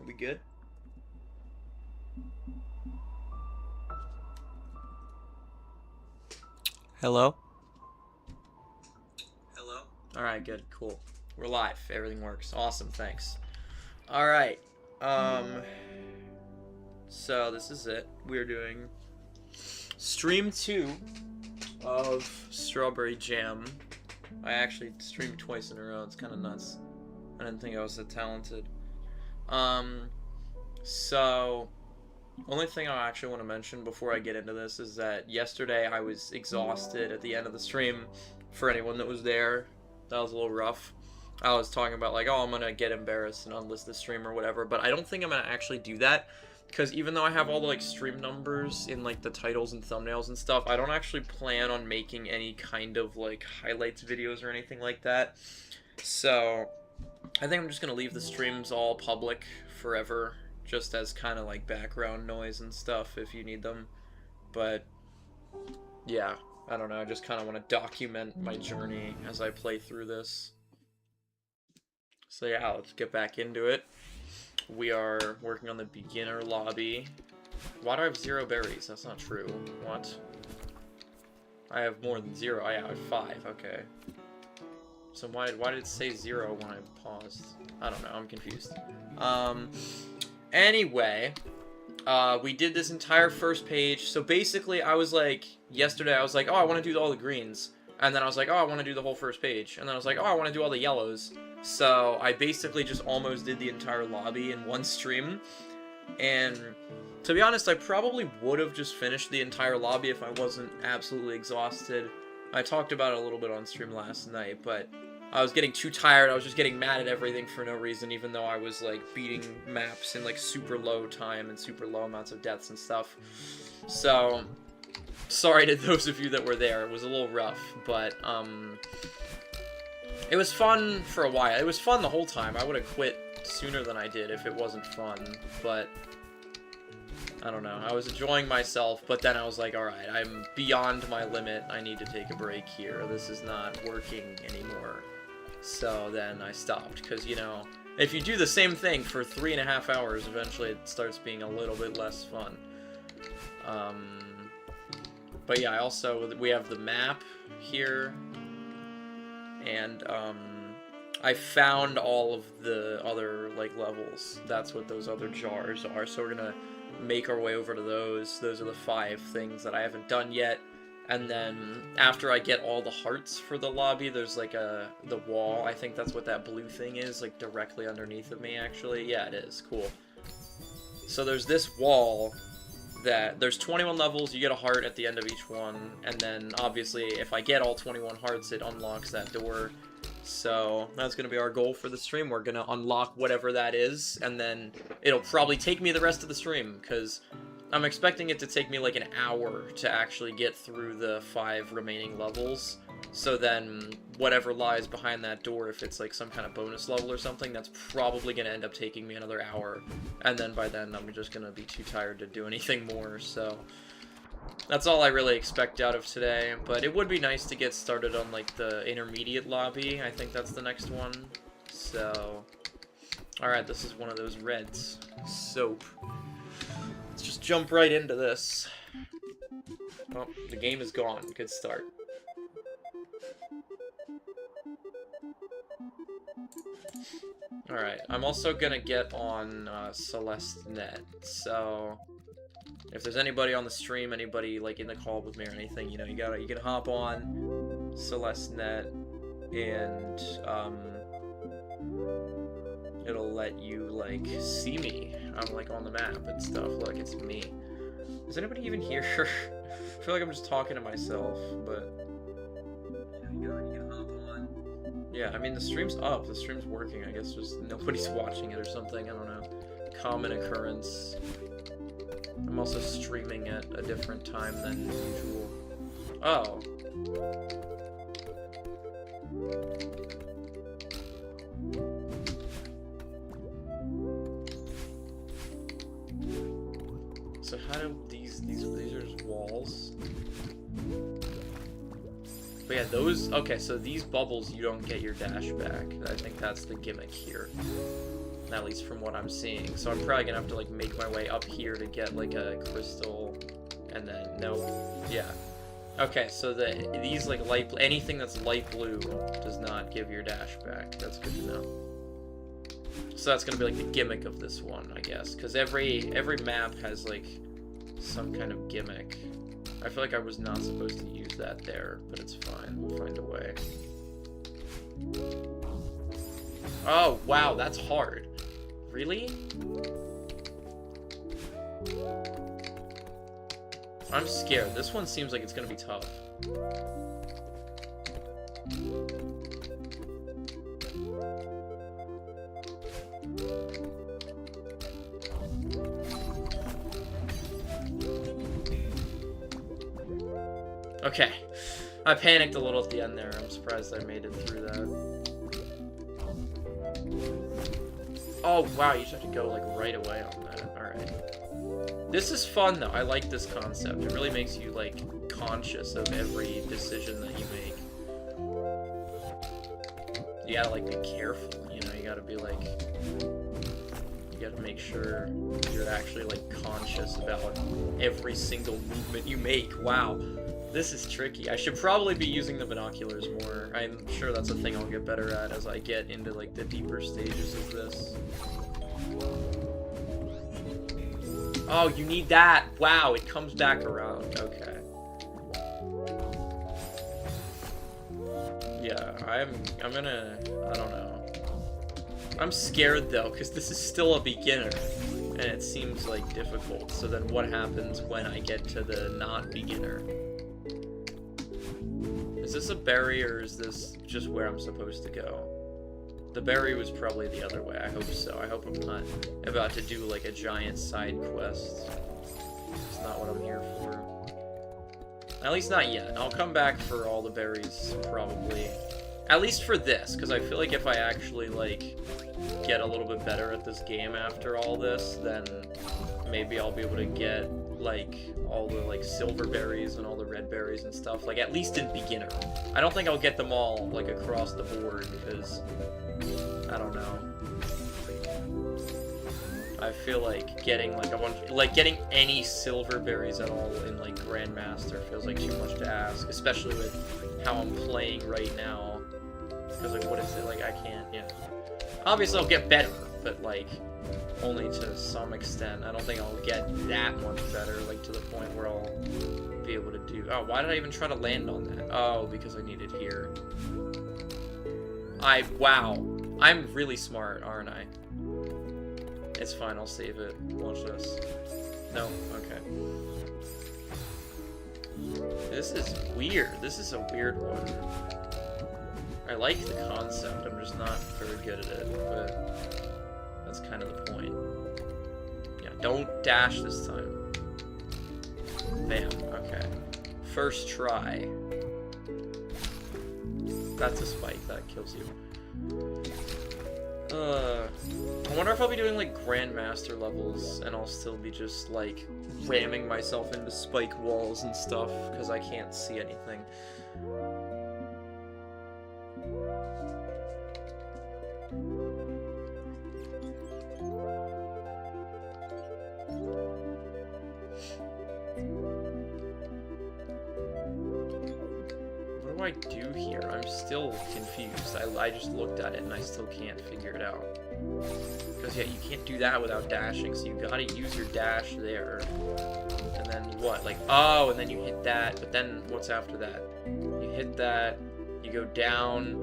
We good? Hello? Hello? Alright, good, cool. We're live. Everything works. Awesome, thanks. Alright. So this is it. We're doing stream 2 of Strawberry Jam. I actually streamed twice in a row. It's kind of nuts. I didn't think I was that talented. So only thing I actually want to mention before I get into this is that yesterday I was exhausted at the end of the stream. For anyone that was there, that was a little rough. I was talking about like, oh, I'm gonna get embarrassed and unlist the stream or whatever, but I don't think I'm gonna actually do that, because even though I have all the like stream numbers in like the titles and thumbnails and stuff, I don't actually plan on making any kind of like highlights videos or anything like that. So I think I'm just gonna leave the streams all public forever, just as kind of like background noise and stuff if you need them. But yeah, I don't know, I just kind of want to document my journey as I play through this. So yeah, let's get back into it. We are working on the beginner lobby. Why do I have 0 berries? That's not true. What? I have more than 0. I have 5. Okay. So why did it say 0 when I paused? I don't know. I'm confused. Anyway, we did this entire first page. So basically, I was like, yesterday, I was like, oh, I want to do all the greens. And then I was like, oh, I want to do the whole first page. And then I was like, oh, I want to do all the yellows. So I basically just almost did the entire lobby in one stream. And to be honest, I probably would have just finished the entire lobby if I wasn't absolutely exhausted. I talked about it a little bit on stream last night, but I was getting too tired. I was just getting mad at everything for no reason, even though I was like beating maps in like super low time and super low amounts of deaths and stuff. So sorry to those of you that were there. It was a little rough, but it was fun for a while. It was fun the whole time. I would have quit sooner than I did if it wasn't fun, but I don't know. I was enjoying myself, but then I was like, alright, I'm beyond my limit. I need to take a break here. This is not working anymore. So then I stopped, because, you know, if you do the same thing for 3.5 hours, eventually it starts being a little bit less fun. But yeah, we have the map here. And, I found all of the other, like, levels. That's what those other jars are. So we're gonna make our way over to those. Those are the 5 things that I haven't done yet. And then, after I get all the hearts for the lobby, there's, like, the wall. I think that's what that blue thing is, like, directly underneath of me, actually. Yeah, it is. Cool. So there's this wall that there's 21 levels, you get a heart at the end of each one, and then obviously if I get all 21 hearts it unlocks that door. So that's gonna be our goal for the stream. We're gonna unlock whatever that is, and then it'll probably take me the rest of the stream, because I'm expecting it to take me like an hour to actually get through the 5 remaining levels. So then whatever lies behind that door, if it's like some kind of bonus level or something, that's probably going to end up taking me another hour. And then by then I'm just going to be too tired to do anything more. So that's all I really expect out of today. But it would be nice to get started on like the intermediate lobby. I think that's the next one. So alright, this is one of those reds. Soap. Let's just jump right into this. Oh, the game is gone. Good start. Alright, I'm also gonna get on Celeste Net, so if there's anybody on the stream, anybody like in the call with me or anything, you know, you can hop on Celeste Net and it'll let you like see me. I'm like on the map and stuff. Look, it's me. Is anybody even here? I feel like I'm just talking to myself, but you can hop on. Yeah, I mean, the stream's up, the stream's working, I guess just nobody's watching it or something, I don't know. Common occurrence. I'm also streaming at a different time than usual. Oh. So how do these are just walls? But yeah, those, okay, so these bubbles, you don't get your dash back. I think that's the gimmick here. at least from what I'm seeing. So I'm probably gonna have to like make my way up here to get like a crystal, and then yeah. Okay, so these like anything that's light blue does not give your dash back. That's good to know. So that's gonna be like the gimmick of this one, I guess, because every map has like some kind of gimmick. I feel like I was not supposed to use that there, but it's fine. We'll find a way. Oh wow, that's hard. Really? I'm scared. This one seems like it's gonna be tough. Okay. I panicked a little at the end there. I'm surprised I made it through that. Oh, wow, you just have to go, like, right away on that. Alright. This is fun, though. I like this concept. It really makes you, like, conscious of every decision that you make. You gotta, like, be careful, you know? You gotta be, like... You gotta make sure you're actually, like, conscious about every single movement you make. Wow. This is tricky. I should probably be using the binoculars more. I'm sure that's a thing I'll get better at as I get into, like, the deeper stages of this. Oh, you need that! Wow, it comes back around. Okay. Yeah, I'm gonna... I don't know. I'm scared, though, because this is still a beginner. And it seems, like, difficult. So then what happens when I get to the not beginner? Is this a berry, or is this just where I'm supposed to go? The berry was probably the other way. I hope so. I hope I'm not about to do, like, a giant side quest. It's not what I'm here for. At least not yet. I'll come back for all the berries, probably. At least for this, because I feel like if I actually, like, get a little bit better at this game after all this, then maybe I'll be able to get, like, all the, like, silver berries and all the red berries and stuff, like, at least in beginner. I don't think I'll get them all, like, across the board, because, I don't know. I feel like getting, like, a bunch, like, getting any silver berries at all in, like, Grandmaster feels like too much to ask, especially with how I'm playing right now. Because, like, what is it? Like, I can't, yeah. Obviously, I'll get better, but, like, only to some extent. I don't think I'll get that much better, like, to the point where I'll be able to do... Oh, why did I even try to land on that? Oh, because I need it here. Wow. I'm really smart, aren't I? It's fine, I'll save it. Watch this. No? Okay. This is weird. This is a weird one. I like the concept, I'm just not very good at it, but that's kind of the point. Yeah, don't dash this time. Bam, okay. First try. That's a spike, that kills you. I wonder if I'll be doing, like, Grandmaster levels, and I'll still be just, like, ramming myself into spike walls and stuff, because I can't see anything. What do I do here? I'm still confused. I just looked at it and I still can't figure it out. Because, yeah, you can't do that without dashing, so you gotta use your dash there. And then what? Like, oh, and then you hit that, but then what's after that? You hit that, you go down,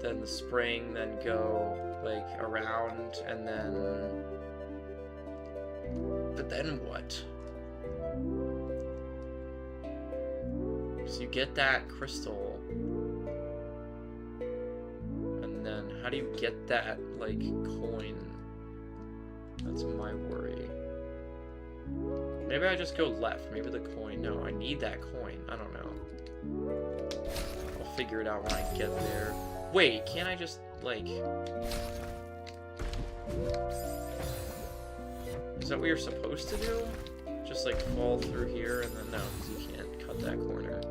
then the spring, then go, like, around, and then... But then what? So you get that crystal, and then how do you get that, like, coin? That's my worry. Maybe I just go left. Maybe the coin. No, I need that coin. I don't know. I'll figure it out when I get there. Wait, can't I just, like... Is that what you're supposed to do? Just, like, fall through here and then... No, because you can't cut that corner.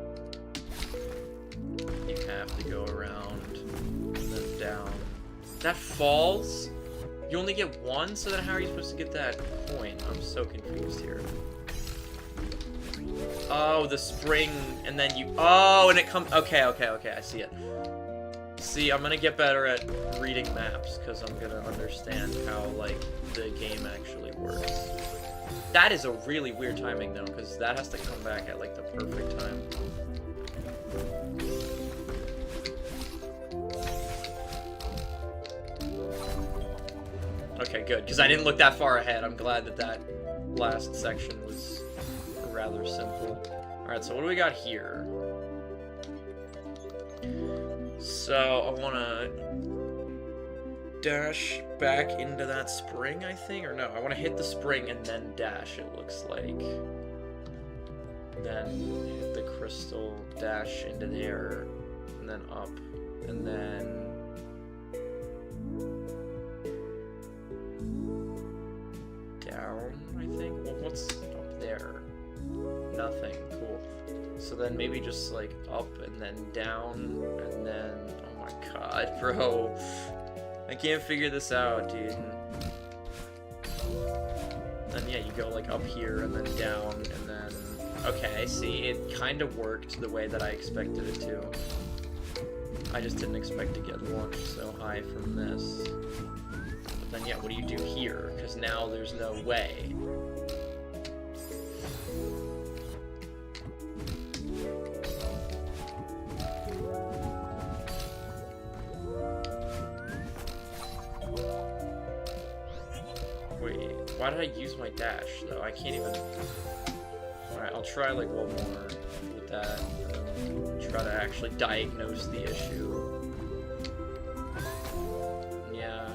You have to go around and then down. That falls? You only get one, so then how are you supposed to get that coin? I'm so confused here. Oh, the spring, and then you... Oh, and it comes... Okay, I see it. See, I'm gonna get better at reading maps, because I'm gonna understand how, like, the game actually works. That is a really weird timing, though, because that has to come back at, like, the perfect time. Okay, good, because I didn't look that far ahead. I'm glad that that last section was rather simple. Alright, so what do we got here? So, I want to dash back into that spring, I think? Or no, I want to hit the spring and then dash, it looks like. Then hit the crystal, dash into there, and then up, and then... down, I think? Well, what's up there? Nothing. Cool. So then maybe just, like, up and then down, and then... Oh my god, bro. I can't figure this out, dude. Then, yeah, you go, like, up here, and then down, and then... Okay, see, it kind of worked the way that I expected it to. I just didn't expect to get launched so high from this. But then, yeah, what do you do here? Because now there's no way. Wait, why did I use my dash, though? I can't even... Alright, I'll try, like, one more with that. Try to actually diagnose the issue. Yeah.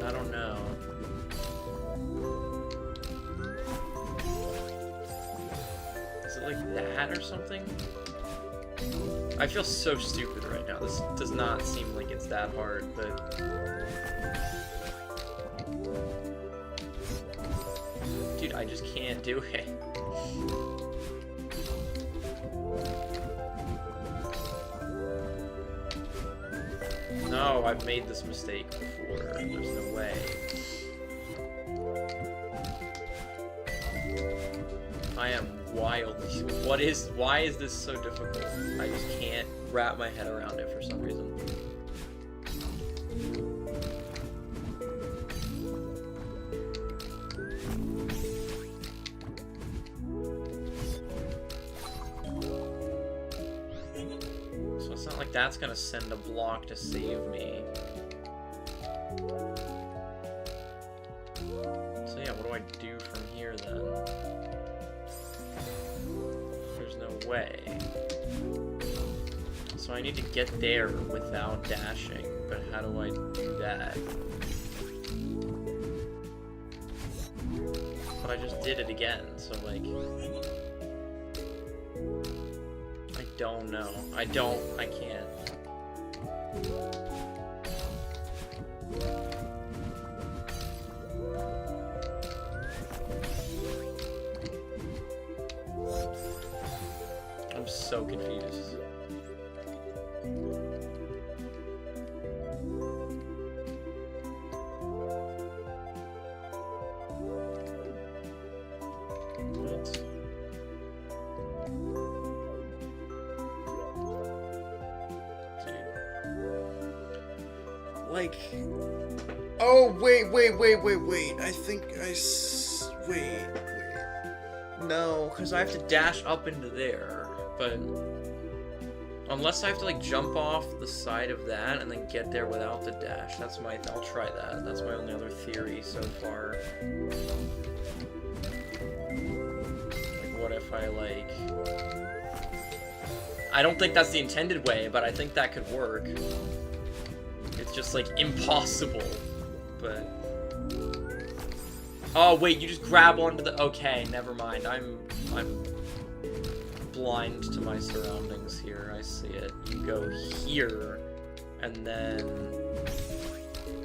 I don't know. Is it like that or something? I feel so stupid right now. This does not seem like it's that hard, but... Dude, I just can't do it. No, I've made this mistake before. There's no way. I am wild. Why is this so difficult? I just can't wrap my head around it for some reason. So it's not like that's gonna send a block to save me. So yeah, what do I do from here then? There's no way. So I need to get there without dashing, but how do I do that? But I just did it again, so like... I don't know. I can't. I'm so confused. Like, oh, wait, I think wait. No, because I have to dash up into there, but unless I have to, like, jump off the side of that and then get there without the dash, I'll try that. That's my only other theory so far. Like, what if I, like... I don't think that's the intended way, but I think that could work. It's just, like, impossible, but... Oh, wait, you just grab onto the... Okay, never mind. I'm blind to my surroundings here. I see it. You go here, and then...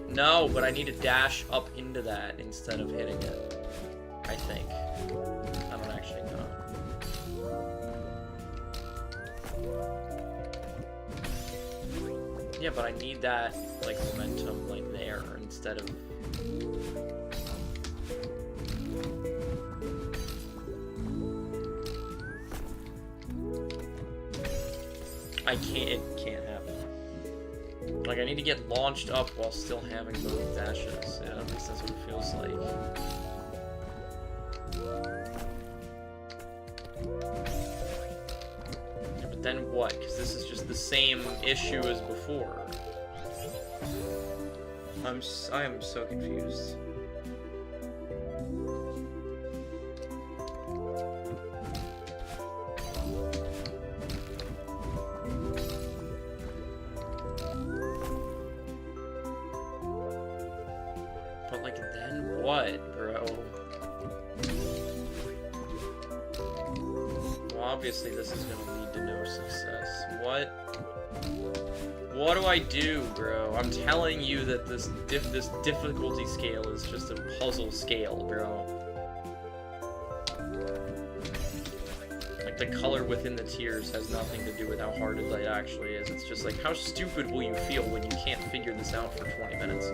No, but I need to dash up into that instead of hitting it. I think. I don't actually know. Yeah, but I need that, like, momentum, like, there, instead of... It can't happen. Like, I need to get launched up while still having both dashes. Yeah, at least that's what it feels like. Yeah, but then what? Because this is just the same issue as before. I am so confused. But, like, then what, bro? Well, obviously this is gonna lead to no success. What? What do I do, bro? I'm telling you that this difficulty scale is just a puzzle scale, bro. Like, the color within the tiers has nothing to do with how hard it actually is. It's just like, how stupid will you feel when you can't figure this out for 20 minutes?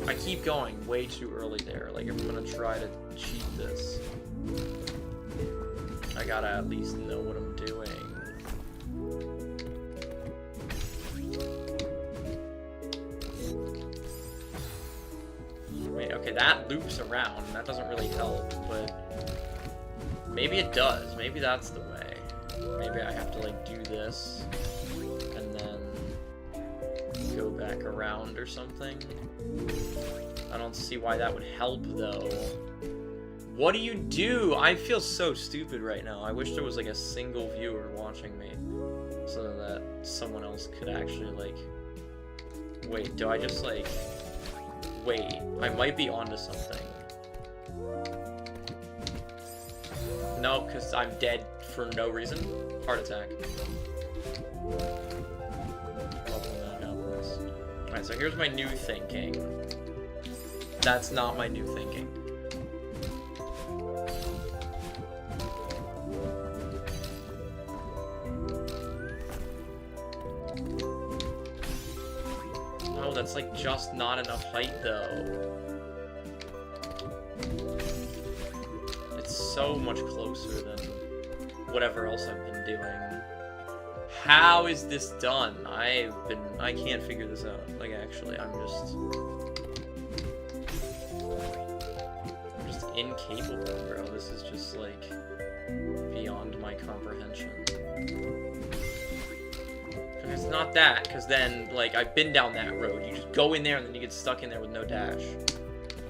I keep going way too early there. Like, if I'm gonna try to cheat this, I gotta at least know what I'm doing. Wait, okay, that loops around, and that doesn't really help, but maybe it does. Maybe that's the way. Maybe I have to, like, do this, and then go back around or something. I don't see why that would help, though. What do you do? I feel so stupid right now. I wish there was, like, a single viewer watching me, so that someone else could actually, like... Wait, do I just, like... Wait, I might be onto something. No, because I'm dead for no reason. Heart attack. Alright, so here's my new thinking. That's not my new thinking. No, that's like just not enough height though. It's so much closer than whatever else I've been doing. How is this done? I can't figure this out. Like, actually, I'm just incapable, bro. This is just, like, beyond my comprehension. It's not that, because then, like, I've been down that road. You just go in there, and then you get stuck in there with no dash.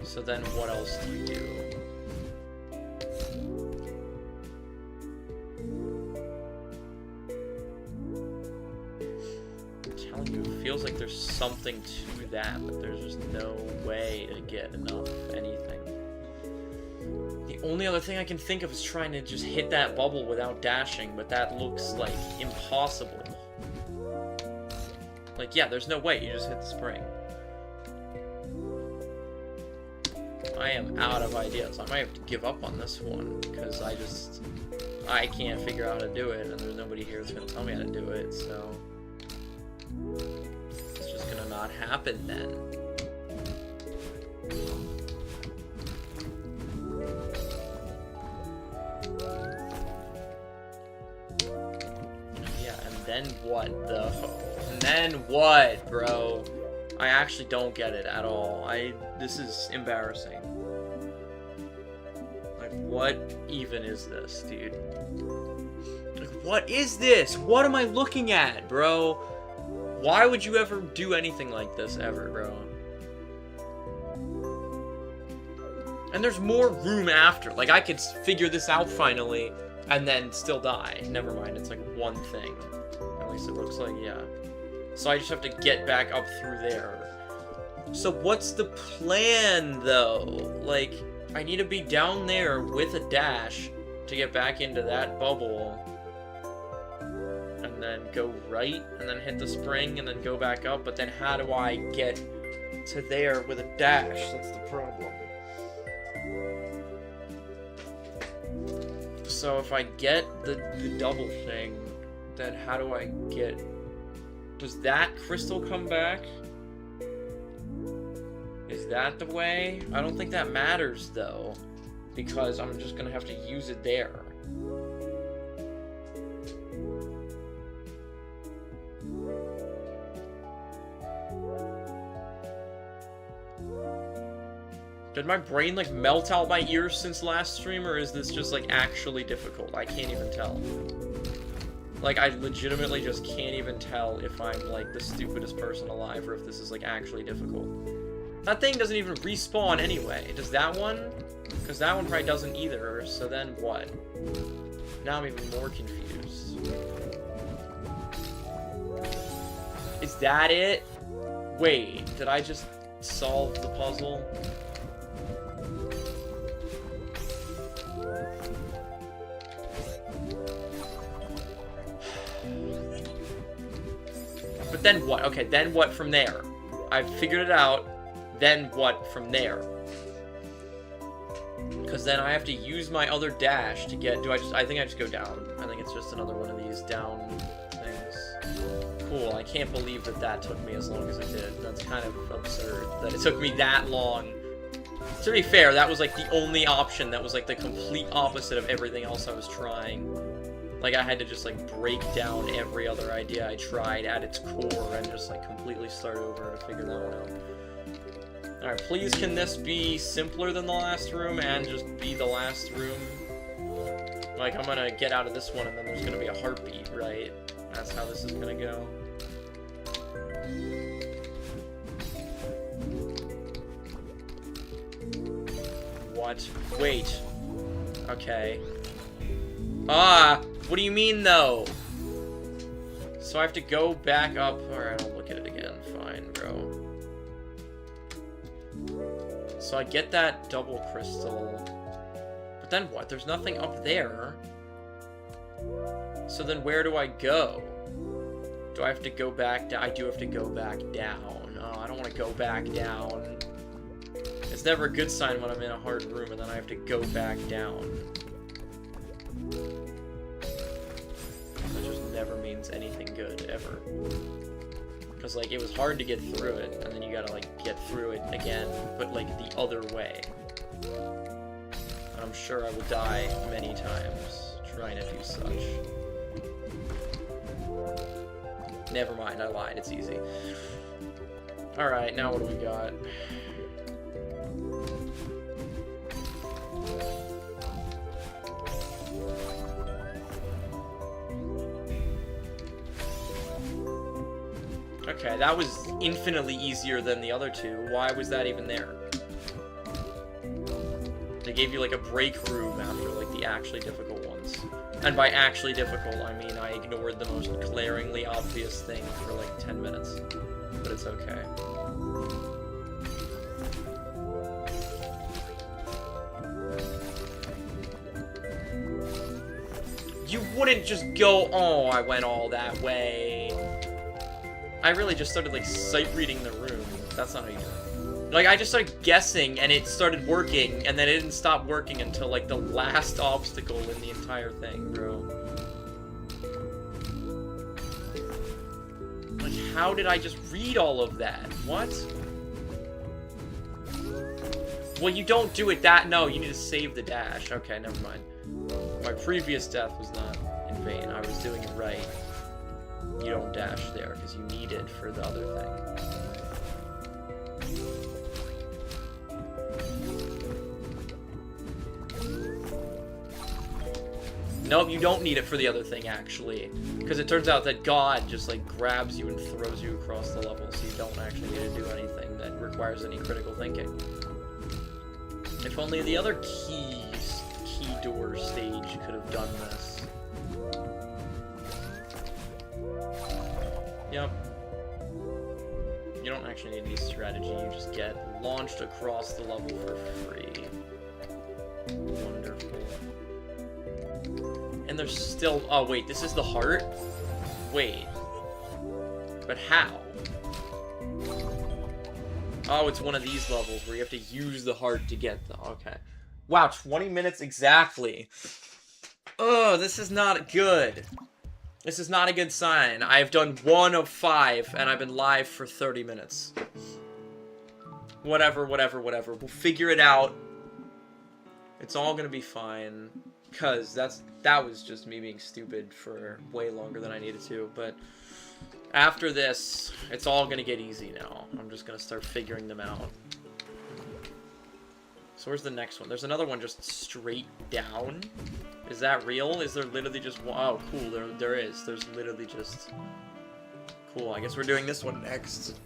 So then what else do you do? It feels like there's something to that, but there's just no way to get enough anything. The only other thing I can think of is trying to just hit that bubble without dashing, but that looks like impossible. Like, yeah, there's no way, you just hit the spring. I am out of ideas. I might have to give up on this one, because I can't figure out how to do it, and there's nobody here that's going to tell me how to do it, so... It's just gonna not happen then. Yeah, and then what though? And then what, bro? I actually don't get it at all. This is embarrassing. Like, what even is this, dude? Like, what is this? What am I looking at, bro? Why would you ever do anything like this, ever, bro? And there's more room after. Like, I could figure this out finally, and then still die. Never mind, it's like one thing. At least it looks like, yeah. So I just have to get back up through there. So what's the plan, though? Like, I need to be down there with a dash to get back into that bubble. And then go right, and then hit the spring, and then go back up, but then how do I get to there with a dash? That's the problem. So if I get the double thing, then how do I get... Does that crystal come back? Is that the way? I don't think that matters, though. Because I'm just gonna have to use it there. Did my brain, like, melt out my ears since last stream, or is this just, like, actually difficult? I can't even tell. Like, I legitimately just can't even tell if I'm, like, the stupidest person alive, or if this is, like, actually difficult. That thing doesn't even respawn anyway. Does that one? Because that one probably doesn't either, so then what? Now I'm even more confused. Is that it? Wait, did I just solve the puzzle? But then what? Okay, then what from there? I've figured it out. Then what from there? Because then I have to use my other dash to get... I think I just go down. I think it's just another one of these down things. Cool, I can't believe that took me as long as it did. That's kind of absurd that it took me that long. To be fair, that was like the only option that was like the complete opposite of everything else I was trying. Like, I had to just, like, break down every other idea I tried at its core and just, like, completely start over to figure that one out. Alright, please can this be simpler than the last room and just be the last room? Like, I'm gonna get out of this one and then there's gonna be a heartbeat, right? That's how this is gonna go. What? Wait. Okay. Ah! What do you mean, though? So I have to go back up. Alright, I'll look at it again. Fine, bro. So I get that double crystal. But then what? There's nothing up there. So then where do I go? Do I have to go back down? I do have to go back down. Oh, I don't want to go back down. It's never a good sign when I'm in a hard room and then I have to go back down. That just never means anything good, ever. Because, like, it was hard to get through it, and then you gotta, like, get through it again, but, like, the other way. And I'm sure I will die many times trying to do such. Never mind, I lied, it's easy. Alright, now what do we got? Okay, that was infinitely easier than the other two. Why was that even there? They gave you, like, a break room after, like, the actually difficult ones. And by actually difficult, I mean I ignored the most glaringly obvious thing for, like, 10 minutes. But it's okay. You wouldn't just go, oh, I went all that way. I really just started, like, sight-reading the room. That's not how you do it. Like, I just started guessing, and it started working, and then it didn't stop working until, like, the last obstacle in the entire thing, bro. Like, how did I just read all of that? What? Well, you don't do it that... No, you need to save the dash. Okay, never mind. My previous death was not in vain. I was doing it right. You don't dash there, because you need it for the other thing. Nope, you don't need it for the other thing, actually. Because it turns out that God just, like, grabs you and throws you across the level, so you don't actually need to do anything that requires any critical thinking. If only the other key door stage could have done this. Yep. You don't actually need any strategy, you just get launched across the level for free. Wonderful. And there's still... Oh, wait, this is the heart? Wait. But how? Oh, it's one of these levels where you have to use the heart to get the... Okay. Wow, 20 minutes exactly. Oh, this is not good. This is not a good sign. I've done 1 of 5, and I've been live for 30 minutes. Whatever. We'll figure it out. It's all gonna be fine. Because that was just me being stupid for way longer than I needed to. But after this, it's all gonna get easy now. I'm just gonna start figuring them out. So where's the next one? There's another one just straight down. Is that real? Is there literally just one? Oh, cool. There is. There's literally just... Cool. I guess we're doing this one next.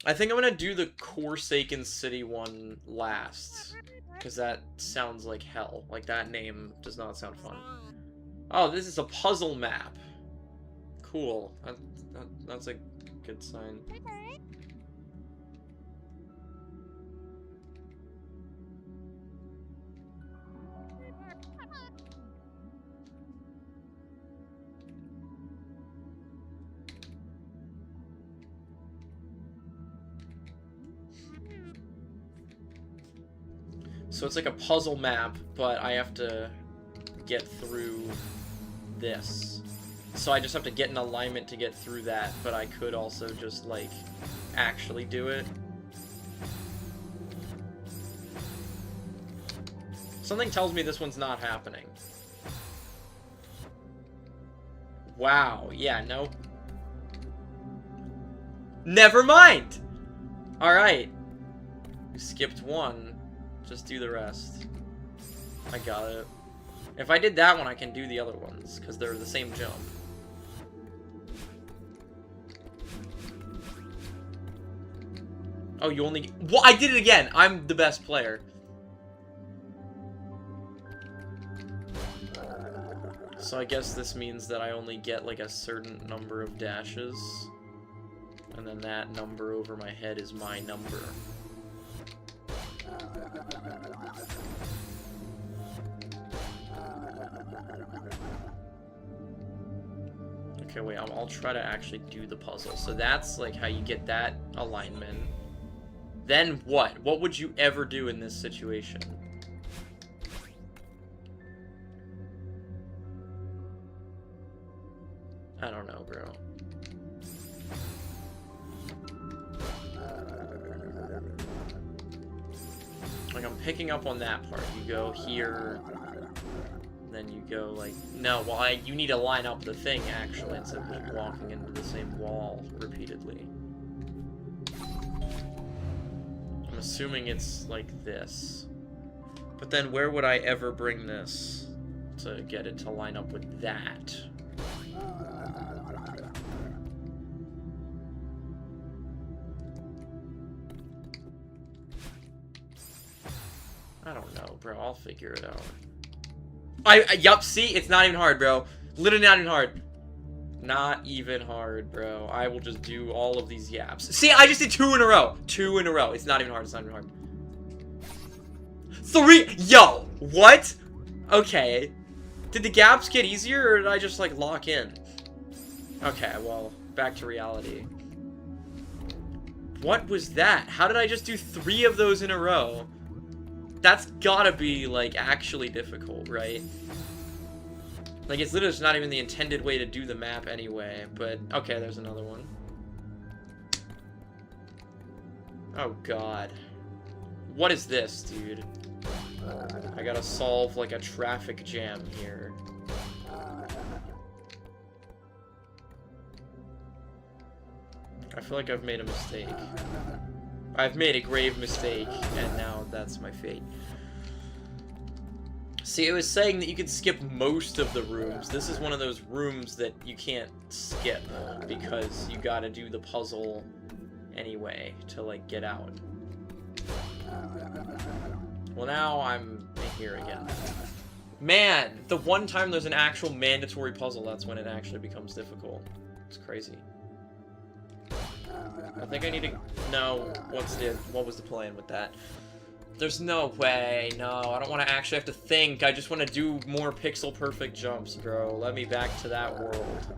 I think I'm gonna do the Forsaken City one last. Because that sounds like hell. Like, that name does not sound fun. Oh, this is a puzzle map. Cool. That's a good sign. So it's like a puzzle map, but I have to get through this. So I just have to get in alignment to get through that, but I could also just, like, actually do it. Something tells me this one's not happening. Wow, yeah, no. Never mind! Alright. We skipped one. Just do the rest. I got it. If I did that one, I can do the other ones, because they're the same jump. Oh, you only... Well, I did it again! I'm the best player. So I guess this means that I only get, like, a certain number of dashes. And then that number over my head is my number. Okay, wait, I'll try to actually do the puzzle. So that's, like, how you get that alignment. Then what? What would you ever do in this situation? I don't know, bro. Like, I'm picking up on that part. You go here, then you go, like... No, well, you need to line up the thing, actually, instead of just walking into the same wall repeatedly. I'm assuming it's like this. But then where would I ever bring this to get it to line up with that? I don't know, bro. I'll figure it out. Yup, see? It's not even hard, bro. Literally not even hard. Not even hard, bro. I will just do all of these yaps. See, I just did 2 in a row. 2 in a row. It's not even hard. It's not even hard. 3! Yo! What? Okay. Did the gaps get easier, or did I just, like, lock in? Okay, well, back to reality. What was that? How did I just do 3 of those in a row? That's gotta be, like, actually difficult, right? Like, it's literally just not even the intended way to do the map anyway, but... Okay, there's another one. Oh, God. What is this, dude? I gotta solve, like, a traffic jam here. I feel like I've made a mistake. I've made a grave mistake, and now that's my fate. See, it was saying that you could skip most of the rooms. This is one of those rooms that you can't skip, because you gotta do the puzzle anyway to, like, get out. Well, now I'm here again. Man, the one time there's an actual mandatory puzzle, that's when it actually becomes difficult. It's crazy. I think I need to know what was the plan with that. There's no way. No, I don't want to actually have to think. I just want to do more pixel perfect jumps, bro. Let me back to that world.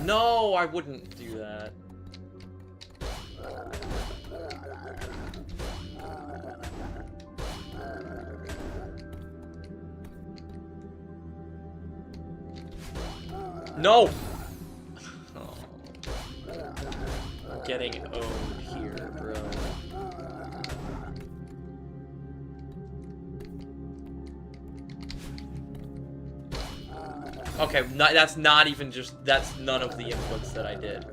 No, I wouldn't do that. No! Oh. I'm getting owned here, bro. Okay, that's not even just... That's none of the inputs that I did.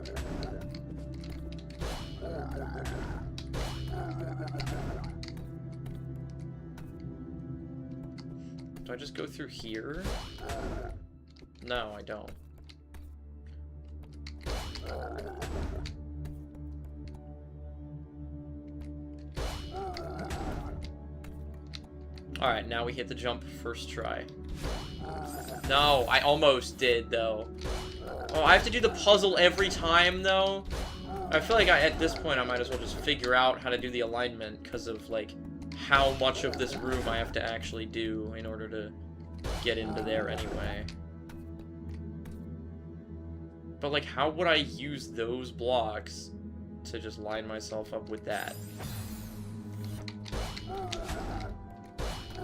Do I just go through here? No, I don't. Alright, now we hit the jump first try. No, I almost did, though. Oh, I have to do the puzzle every time, though? I feel like at this point I might as well just figure out how to do the alignment because of, like, how much of this room I have to actually do in order to get into there anyway. But, like, how would I use those blocks to just line myself up with that?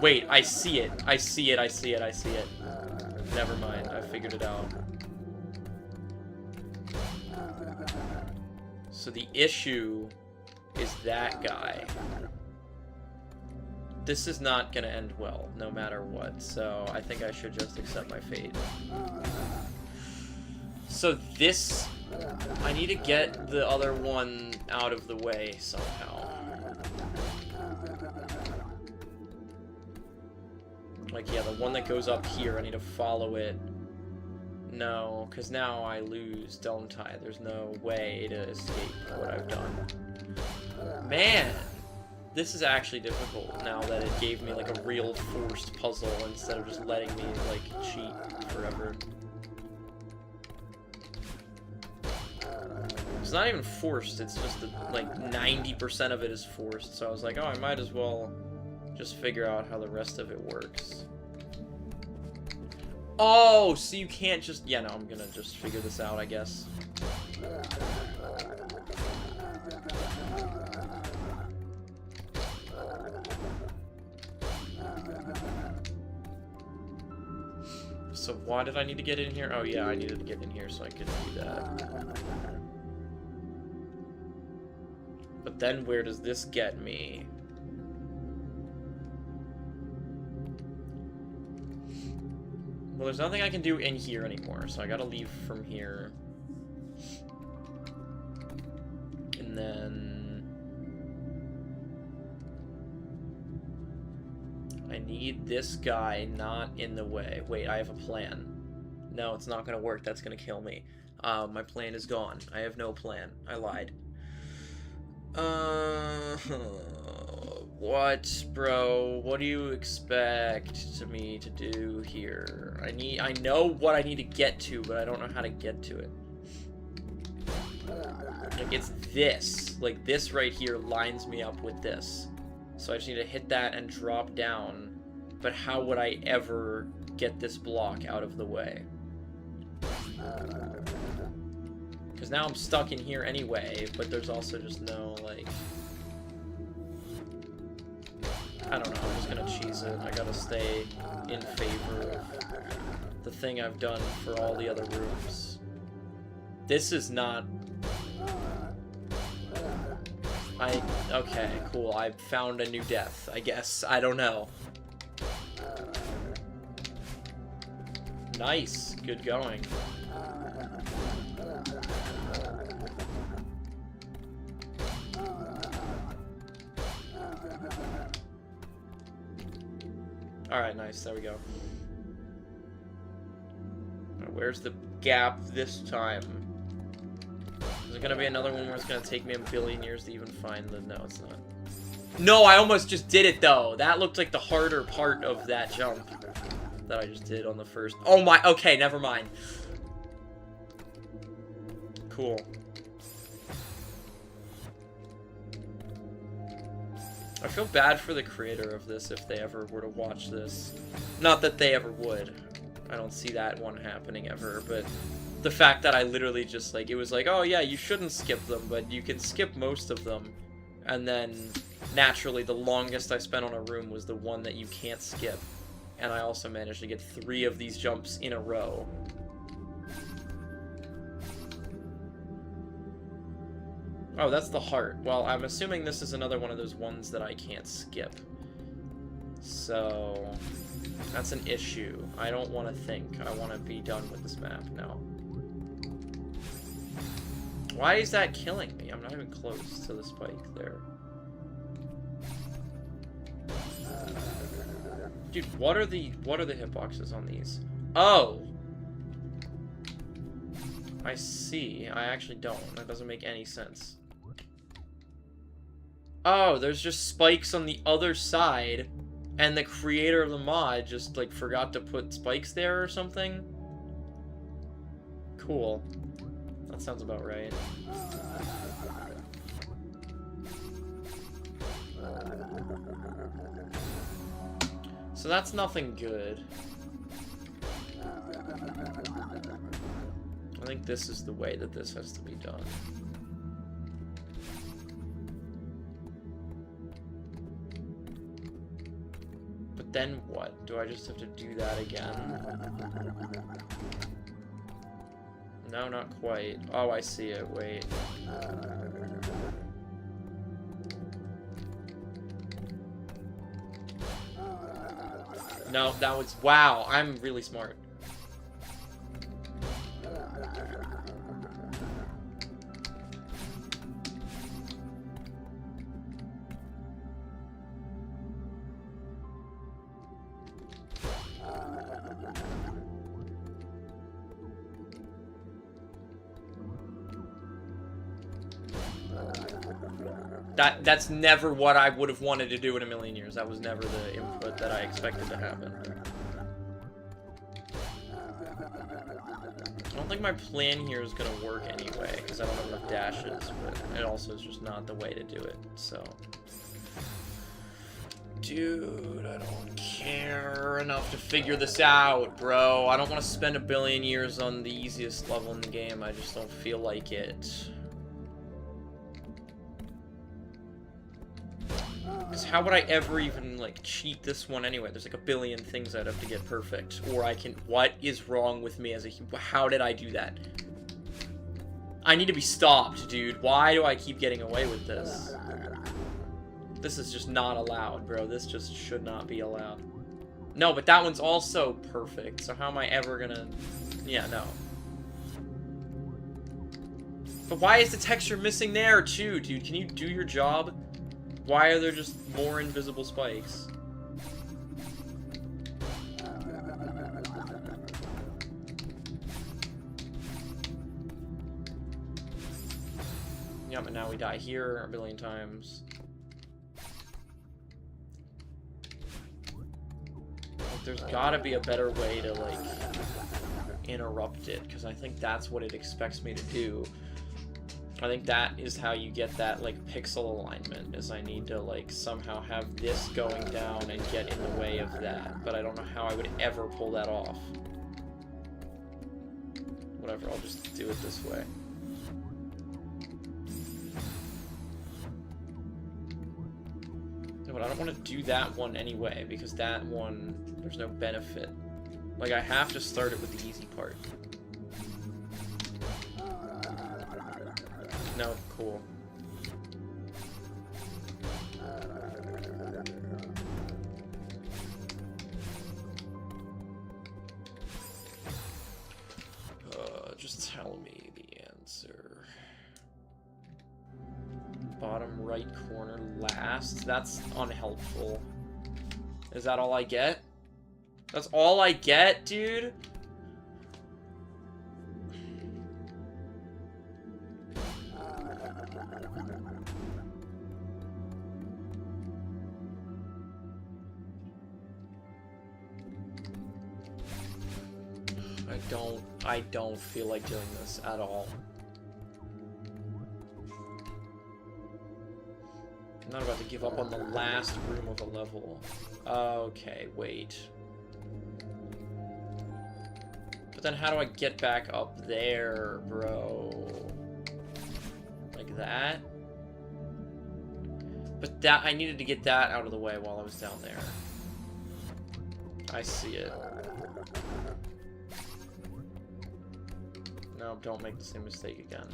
Wait, I see it. I see it, I see it, I see it. Never mind, I figured it out. So the issue is that guy. This is not gonna end well, no matter what, so I think I should just accept my fate. So this... I need to get the other one out of the way somehow. Like, yeah, the one that goes up here, I need to follow it. No, because now I lose, don't I? There's no way to escape what I've done. Man! This is actually difficult now that it gave me, like, a real forced puzzle instead of just letting me, like, cheat forever. It's not even forced, it's just that, like, 90% of it is forced, so I was like, oh, I might as well just figure out how the rest of it works. Oh, so you can't just... Yeah, no, I'm gonna just figure this out, I guess. So why did I need to get in here? Oh, yeah, I needed to get in here so I could do that. But then where does this get me? Well, there's nothing I can do in here anymore, so I gotta leave from here. And then... I need this guy not in the way. Wait, I have a plan. No, it's not gonna work. That's gonna kill me. My plan is gone. I have no plan. I lied. What, bro? What do you expect me to do here? I know what I need to get to, but I don't know how to get to it. Like, it's this. Like, this right here lines me up with this. So I just need to hit that and drop down. But how would I ever get this block out of the way? Because now I'm stuck in here anyway, but there's also just no, like... I don't know, I'm just gonna cheese it. I gotta stay in favor of the thing I've done for all the other rooms. This is not... Okay, cool. I found a new death, I guess. I don't know. Nice. Good going. Alright, nice. There we go. Where's the gap this time? Is it gonna be another one where it's gonna take me a billion years to even find the... No, it's not. No, I almost just did it, though! That looked like the harder part of that jump that I just did on the first... Oh my... Okay, never mind. Cool. I feel bad for the creator of this if they ever were to watch this. Not that they ever would. I don't see that one happening ever, but The fact that I literally just, like, it was like, oh yeah, you shouldn't skip them, but you can skip most of them. And then, naturally, the longest I spent on a room was the one that you can't skip. And I also managed to get 3 of these jumps in a row. Oh, that's the heart. Well, I'm assuming this is another one of those ones that I can't skip. So, that's an issue. I don't want to think. I want to be done with this map now. Why is that killing me? I'm not even close to the spike there. Dude, what are the hitboxes on these? Oh! I see. I actually don't. That doesn't make any sense. Oh, there's just spikes on the other side, and the creator of the mod just, like, forgot to put spikes there or something? Cool. That sounds about right. So that's nothing good. I think this is the way that this has to be done. But then what? Do I just have to do that again? No, not quite. Oh, I see it. Wait. No, that was... Wow, I'm really smart. That's never what I would have wanted to do in a million years. That was never the input that I expected to happen. I don't think my plan here is going to work anyway, because I don't have enough dashes, but it also is just not the way to do it, so... Dude, I don't care enough to figure this out, bro. I don't want to spend a billion years on the easiest level in the game. I just don't feel like it. Because how would I ever even, like, cheat this one anyway? There's, like, a billion things I'd have to get perfect. Or I can... What is wrong with me as a... How did I do that? I need to be stopped, dude. Why do I keep getting away with this? This is just not allowed, bro. This just should not be allowed. No, but that one's also perfect. So how am I ever gonna... Yeah, no. But why is the texture missing there, too, dude? Can you do your job? Why are there just more invisible spikes? Yeah, but now we die here a billion times. Like, there's gotta be a better way to, like, interrupt it, because I think that's what it expects me to do. I think that is how you get that, like, pixel alignment, is I need to, like, somehow have this going down and get in the way of that. But I don't know how I would ever pull that off. Whatever, I'll just do it this way. No, but I don't want to do that one anyway, because that one, there's no benefit. Like, I have to start it with the easy part. No, cool. Just tell me the answer. Bottom right corner last? That's unhelpful. Is that all I get? That's all I get, dude? I don't feel like doing this at all. I'm not about to give up on the last room of a level. Okay, wait. But But then how do I get back up there, bro? Like that? But that, I needed to get that out of the way while I was down there. I see it. No, don't make the same mistake again.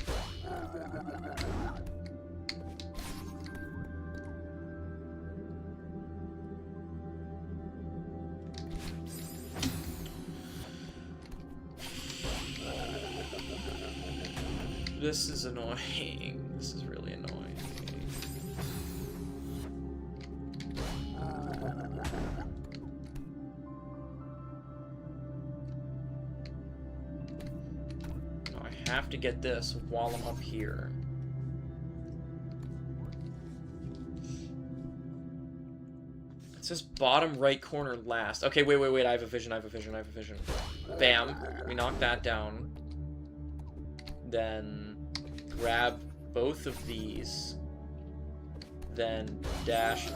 This is annoying. This is really annoying. I have to get this while I'm up here. It says bottom right corner last. Okay, wait. I have a vision. Bam. We knock that down. Then grab both of these. Then dash.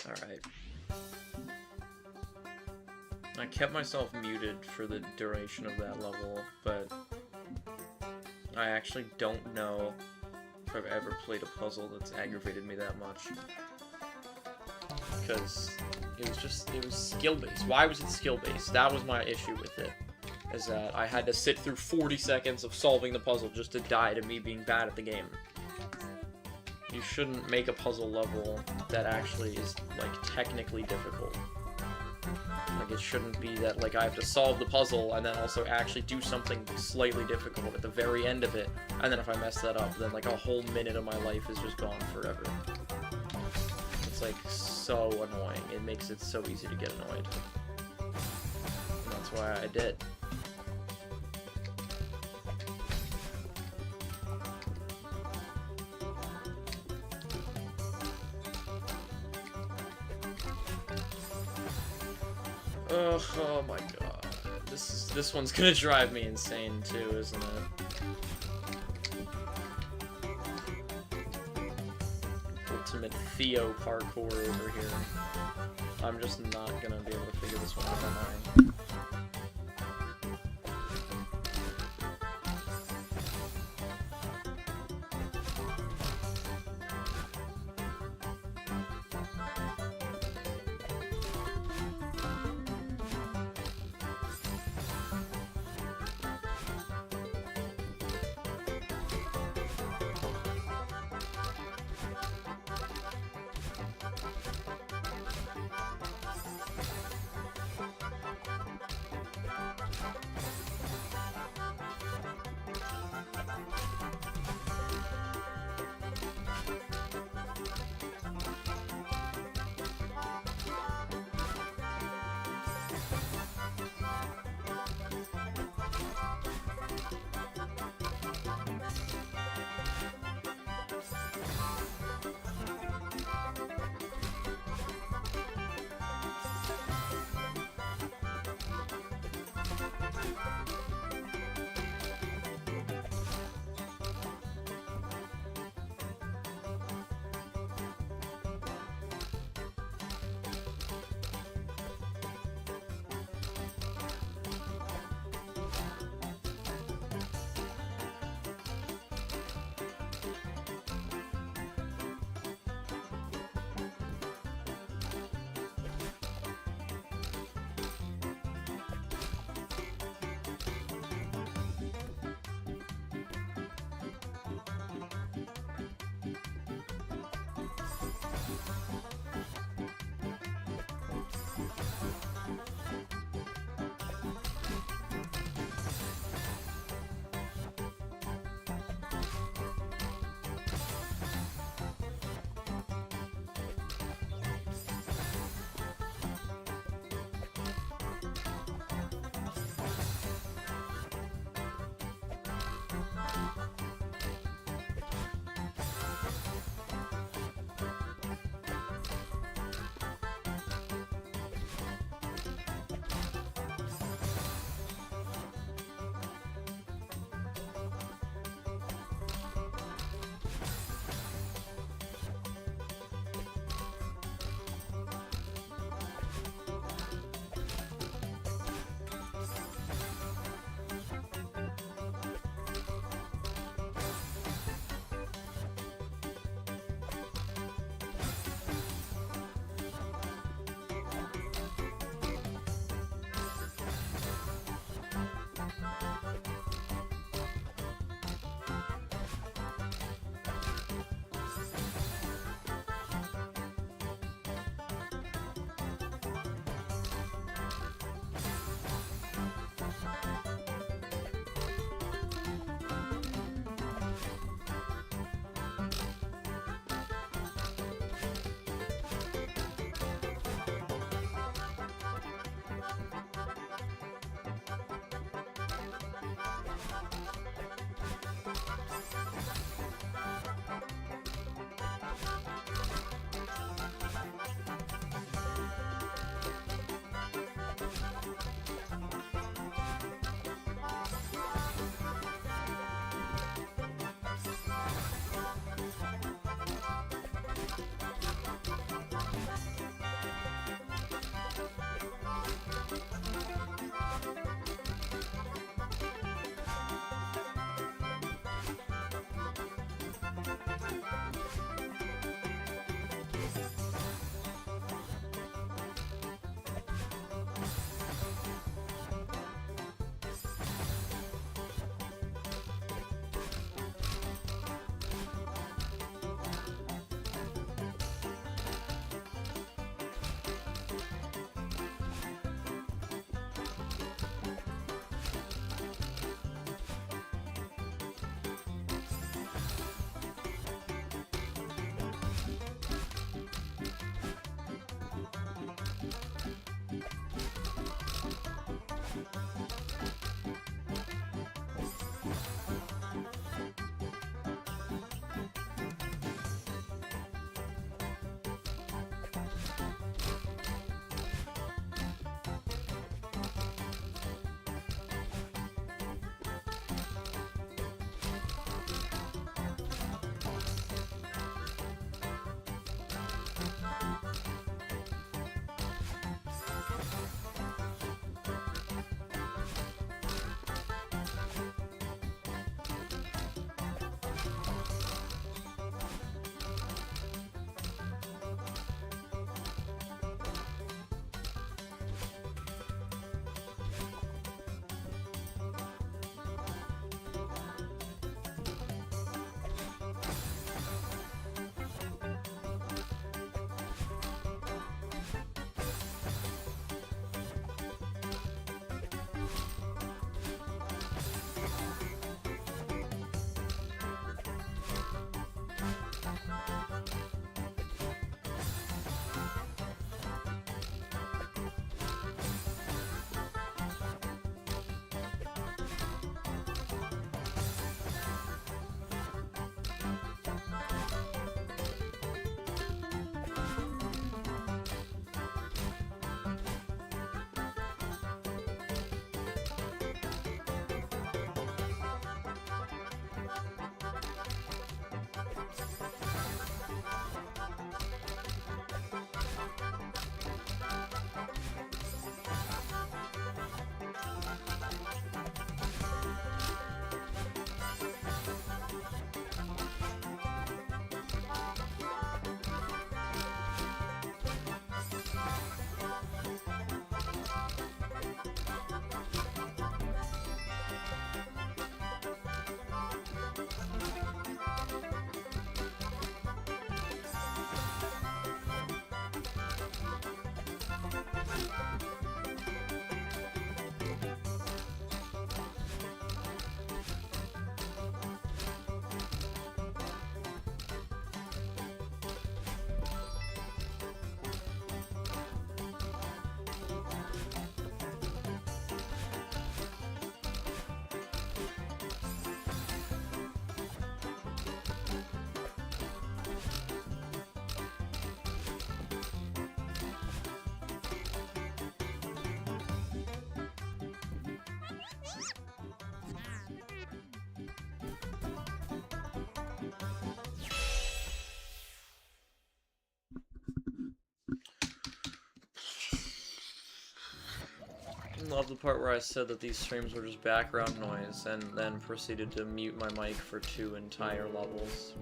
Alright. I kept myself muted for the duration of that level, but I actually don't know if I've ever played a puzzle that's aggravated me that much. Because it was skill-based. Why was it skill-based? That was my issue with it. Is that I had to sit through 40 seconds of solving the puzzle just to die to me being bad at the game. You shouldn't make a puzzle level that actually is, like, technically difficult. Like, it shouldn't be that, like, I have to solve the puzzle and then also actually do something slightly difficult at the very end of it, and then if I mess that up, then, like, a whole minute of my life is just gone forever. It's, like, so annoying. It makes it so easy to get annoyed. And that's why I did. Ugh, oh my god. This one's gonna drive me insane too, isn't it? Ultimate Theo parkour over here. I'm just not gonna be able to figure this one out on my own. Love the part where I said that these streams were just background noise and then proceeded to mute my mic for 2 entire levels.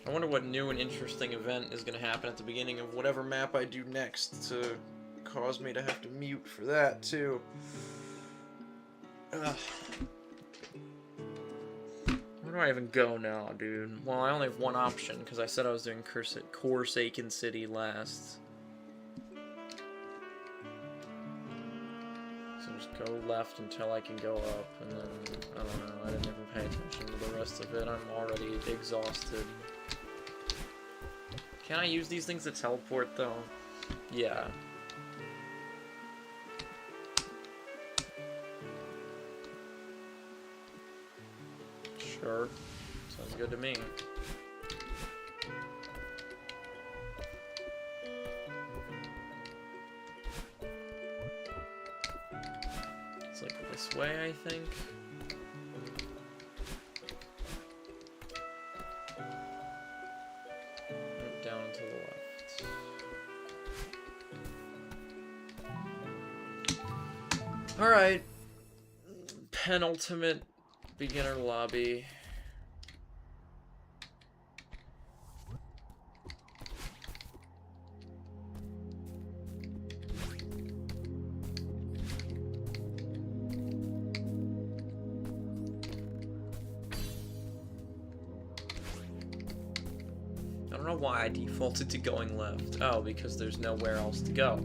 I wonder what new and interesting event is going to happen at the beginning of whatever map I do next to cause me to have to mute for that, too. Ugh. Where do I even go now, dude? Well, I only have one option, because I said I was doing Corsaken City last. So just go left until I can go up, and then, I don't know, I didn't even pay attention to the rest of it. I'm already exhausted. Can I use these things to teleport, though? Yeah. Sure. Sounds good to me. It's like this way, I think. Down to the left. Alright. Penultimate beginner lobby. I don't know why I defaulted to going left. Oh, because there's nowhere else to go.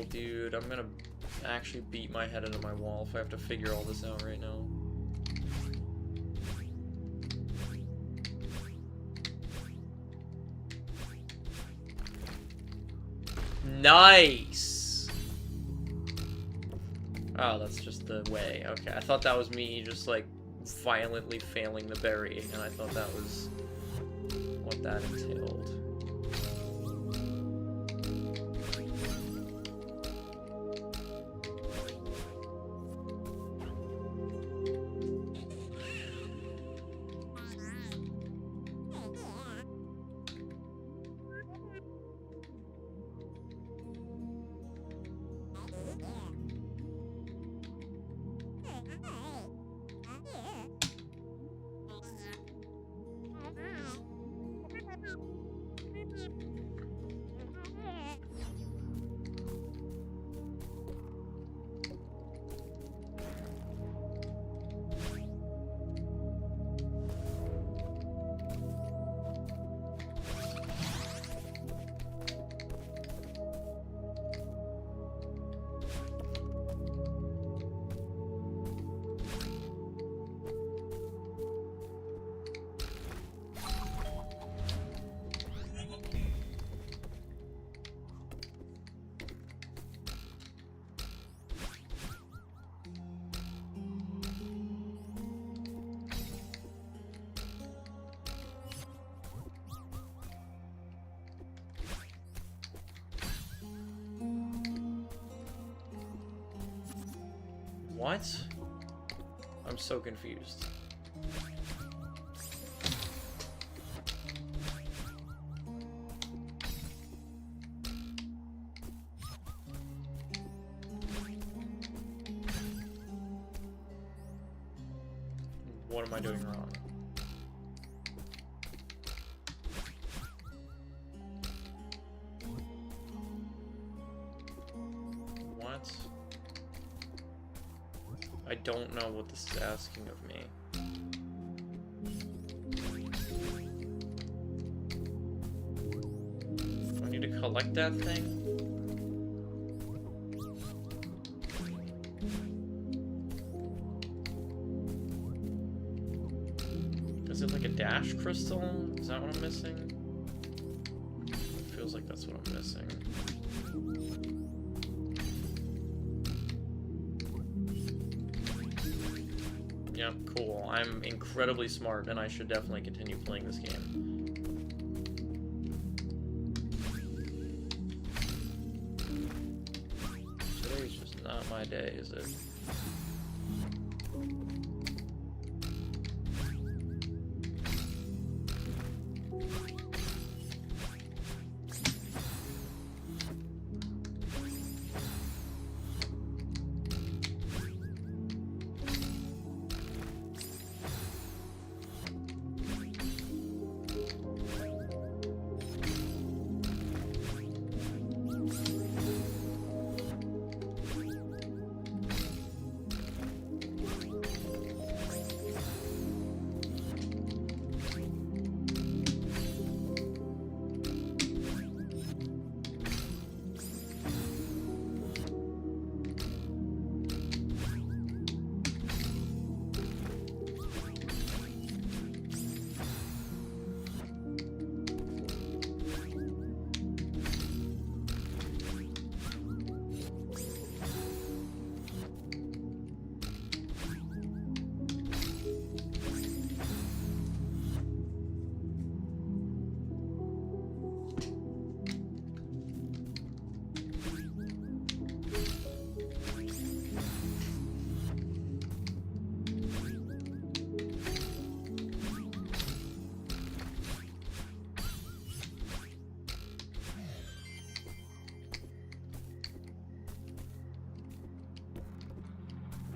Dude, I'm gonna actually beat my head into my wall if I have to figure all this out right now. Nice! Oh, that's just the way. Okay, I thought that was me just, like, violently failing the berry, and I thought that was what that entailed. What? I'm so confused. What am I doing wrong? What? I don't know what this is asking of me. Do I need to collect that thing? Is it like a dash crystal? Is that what I'm missing? It feels like that's what I'm missing. Yeah, cool. I'm incredibly smart, and I should definitely continue playing this game. Today's just not my day, is it?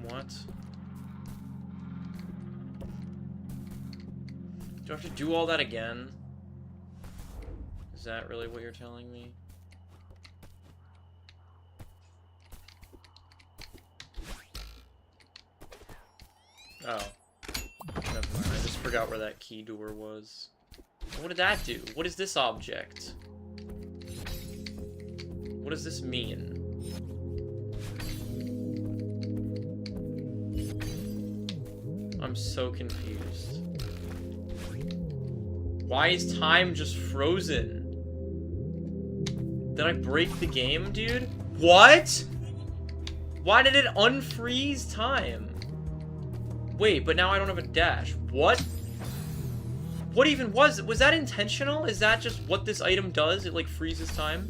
What? Do I have to do all that again? Is that really what you're telling me? Oh. Never mind. I just forgot where that key door was. What did that do? What is this object? What does this mean? I'm so confused. Why is time just frozen? Did I break the game, dude? What? Why did it unfreeze time? Wait, but now I don't have a dash. What? What even was that intentional? Is that just what this item does? It like freezes time?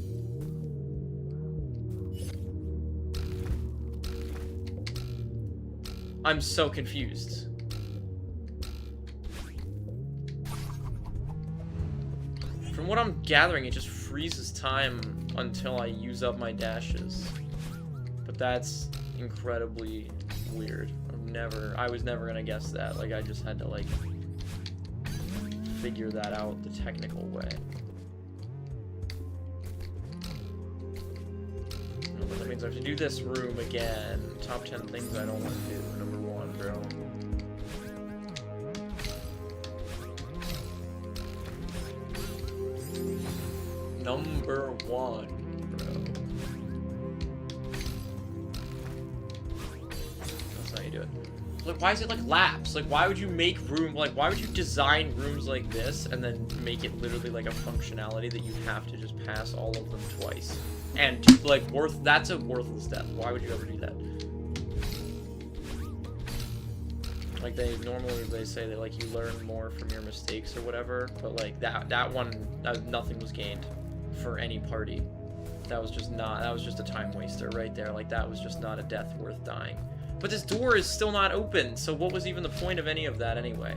I'm so confused. From what I'm gathering, it just freezes time until I use up my dashes. But that's incredibly weird. I was never gonna guess that. Like, I just had to, like, figure that out the technical way. No, but that means I have to do this room again. Top 10 things I don't want to do. Number 1, bro. Number 1, bro. That's how you do it. Like, why is it like laps? Like, why would you make room? Like, why would you design rooms like this and then make it literally like a functionality that you have to just pass all of them twice? And like that's a worthless death. Why would you ever do that? Like, they say that like you learn more from your mistakes or whatever, but like that one, nothing was gained for any party. That was just a time waster right there. Like, that was just not a death worth dying. But this door is still not open, so what was even the point of any of that anyway?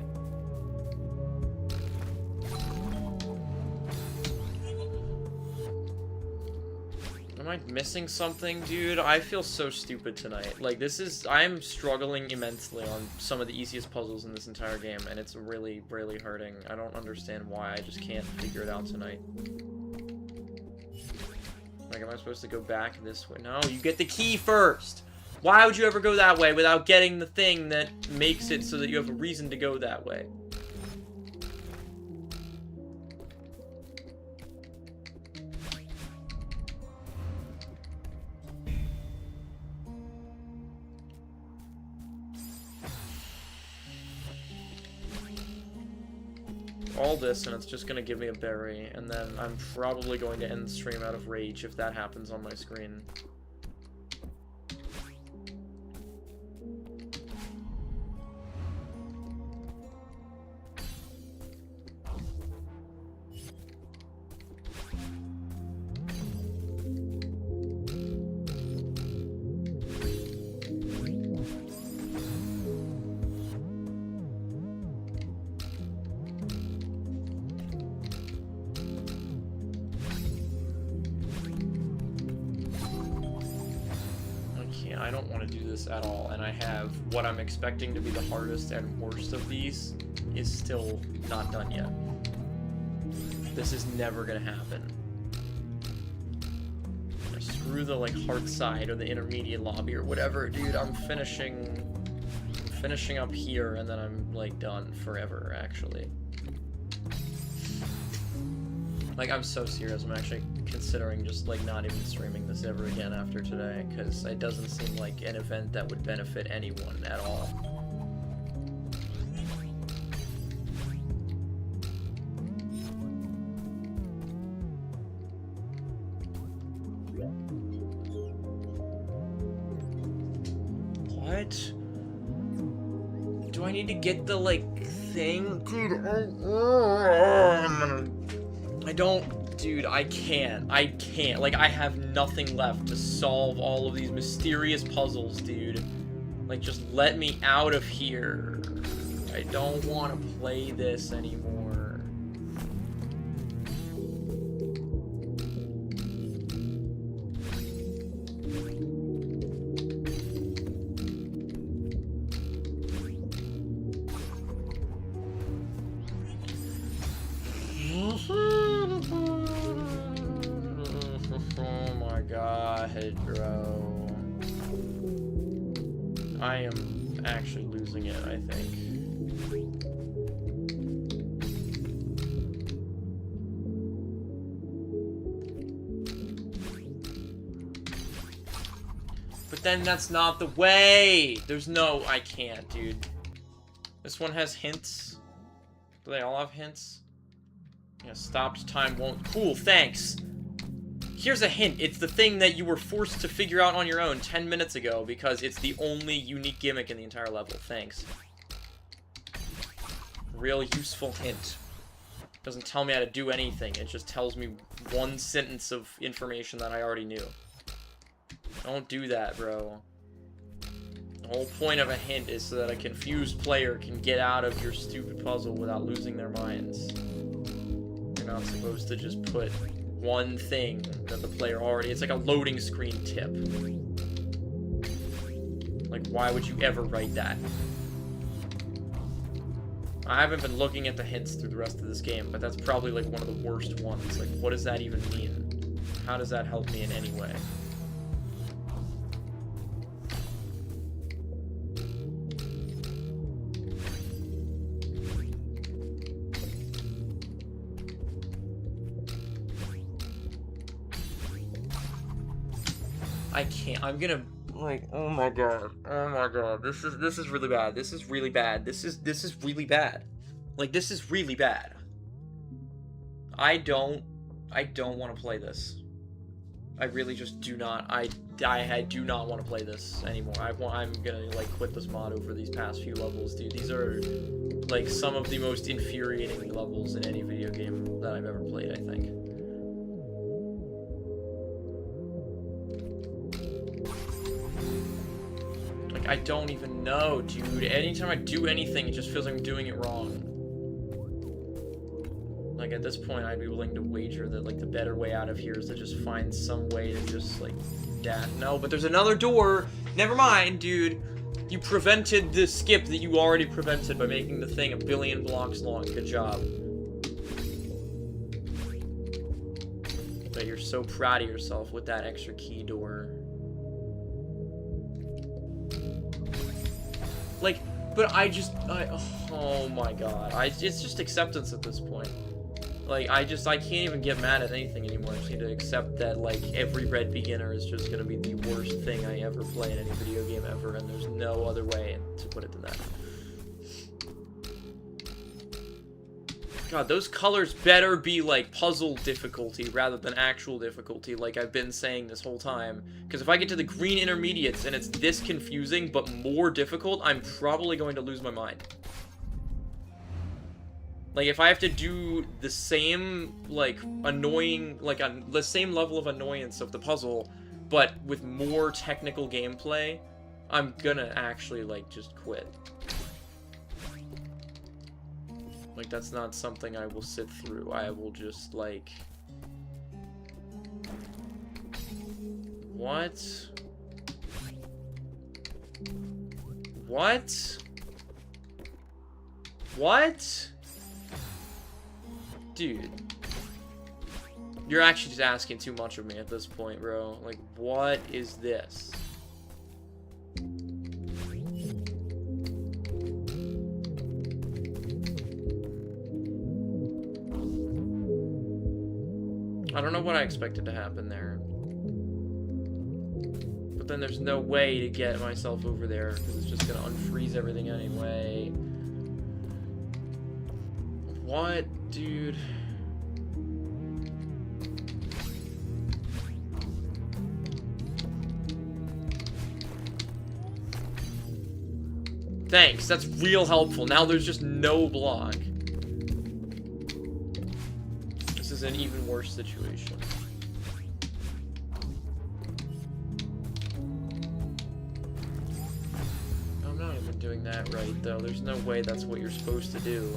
Am I missing something, dude? I feel so stupid tonight. Like, I'm struggling immensely on some of the easiest puzzles in this entire game, and it's really, really hurting. I don't understand why, I just can't figure it out tonight. Like, am I supposed to go back this way? No, you get the key first! Why would you ever go that way without getting the thing that makes it so that you have a reason to go that way? All this, and it's just gonna give me a berry, and then I'm probably going to end the stream out of rage if that happens on my screen. I don't want to do this at all, and I have what I'm expecting to be the hardest and worst of these is still not done yet. This is never gonna happen. Screw the, like, Heartside or the intermediate lobby or whatever, dude. I'm finishing up here, and then I'm, like, done forever, actually. Like, I'm so serious, I'm actually considering just, like, not even streaming this ever again after today, because it doesn't seem like an event that would benefit anyone at all. What? Do I need to get the, like, thing? Dude, I don't, dude, I can't. Like, I have nothing left to solve all of these mysterious puzzles, dude. Like, just let me out of here. I don't want to play this anymore. Bro. I am actually losing it, I think. But then that's not the way! There's no... I can't, dude. This one has hints. Do they all have hints? Yeah, stopped time won't... Cool, thanks! Here's a hint. It's the thing that you were forced to figure out on your own 10 minutes ago because it's the only unique gimmick in the entire level. Thanks. Real useful hint. Doesn't tell me how to do anything. It just tells me one sentence of information that I already knew. Don't do that, bro. The whole point of a hint is so that a confused player can get out of your stupid puzzle without losing their minds. You're not supposed to just put one thing that the player already... It's like a loading screen tip. Like, why would you ever write that? I haven't been looking at the hints through the rest of this game, but that's probably, like, one of the worst ones. Like, what does that even mean? How does that help me in any way? I can't. I'm gonna, like, oh my god. Oh my god. This is really bad. This is really bad. This is really bad. Like, this is really bad. I don't want to play this. I really just do not. I do not want to play this anymore. I'm gonna, like, quit this mod over these past few levels, dude. These are, like, some of the most infuriating levels in any video game that I've ever played, I think. I don't even know, dude. Anytime I do anything, it just feels like I'm doing it wrong. Like, at this point, I'd be willing to wager that, like, the better way out of here is to just find some way to just, like, dash. No, but there's another door! Never mind, dude! You prevented the skip that you already prevented by making the thing a billion blocks long. Good job. But you're so proud of yourself with that extra key door. Like, but oh my god. It's just acceptance at this point. Like, I can't even get mad at anything anymore. I just need to accept that, like, every red beginner is just gonna be the worst thing I ever play in any video game ever, and there's no other way to put it than that. God, those colors better be, like, puzzle difficulty rather than actual difficulty, like I've been saying this whole time. Because if I get to the green intermediates and it's this confusing but more difficult, I'm probably going to lose my mind. Like, if I have to do the same, like, annoying, like, the same level of annoyance of the puzzle, but with more technical gameplay, I'm gonna actually, like, just quit. Like, that's not something I will sit through. I will just, like... What? What? What? Dude. You're actually just asking too much of me at this point, bro. Like, what is this? I don't know what I expected to happen there. But then there's no way to get myself over there, because it's just gonna unfreeze everything anyway. What, dude? Thanks, that's real helpful. Now there's just no block. This is an even worse situation. I'm not even doing that right, though. There's no way that's what you're supposed to do.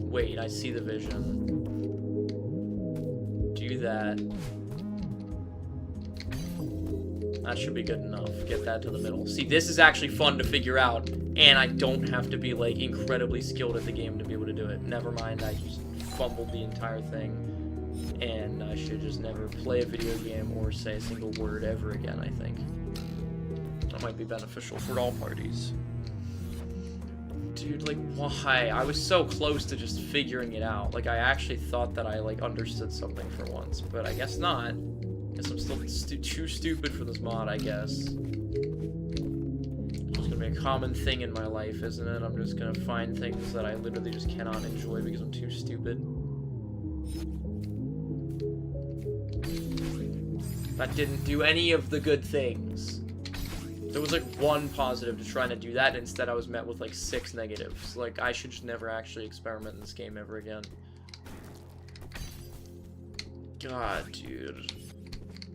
Wait, I see the vision. Do that. That should be good enough. Get that to the middle. See, this is actually fun to figure out, and I don't have to be, like, incredibly skilled at the game to be able to do it. Never mind, I just fumbled the entire thing, and I should just never play a video game or say a single word ever again, I think. That might be beneficial for all parties. Dude, like, why? I was so close to just figuring it out. Like, I actually thought that I, like, understood something for once, but I guess not. Guess I'm still too stupid for this mod, I guess. It's gonna be a common thing in my life, isn't it? I'm just gonna find things that I literally just cannot enjoy because I'm too stupid. That didn't do any of the good things. There was, like, one positive to trying to do that, and instead I was met with, like, 6 negatives. Like, I should just never actually experiment in this game ever again. God, dude.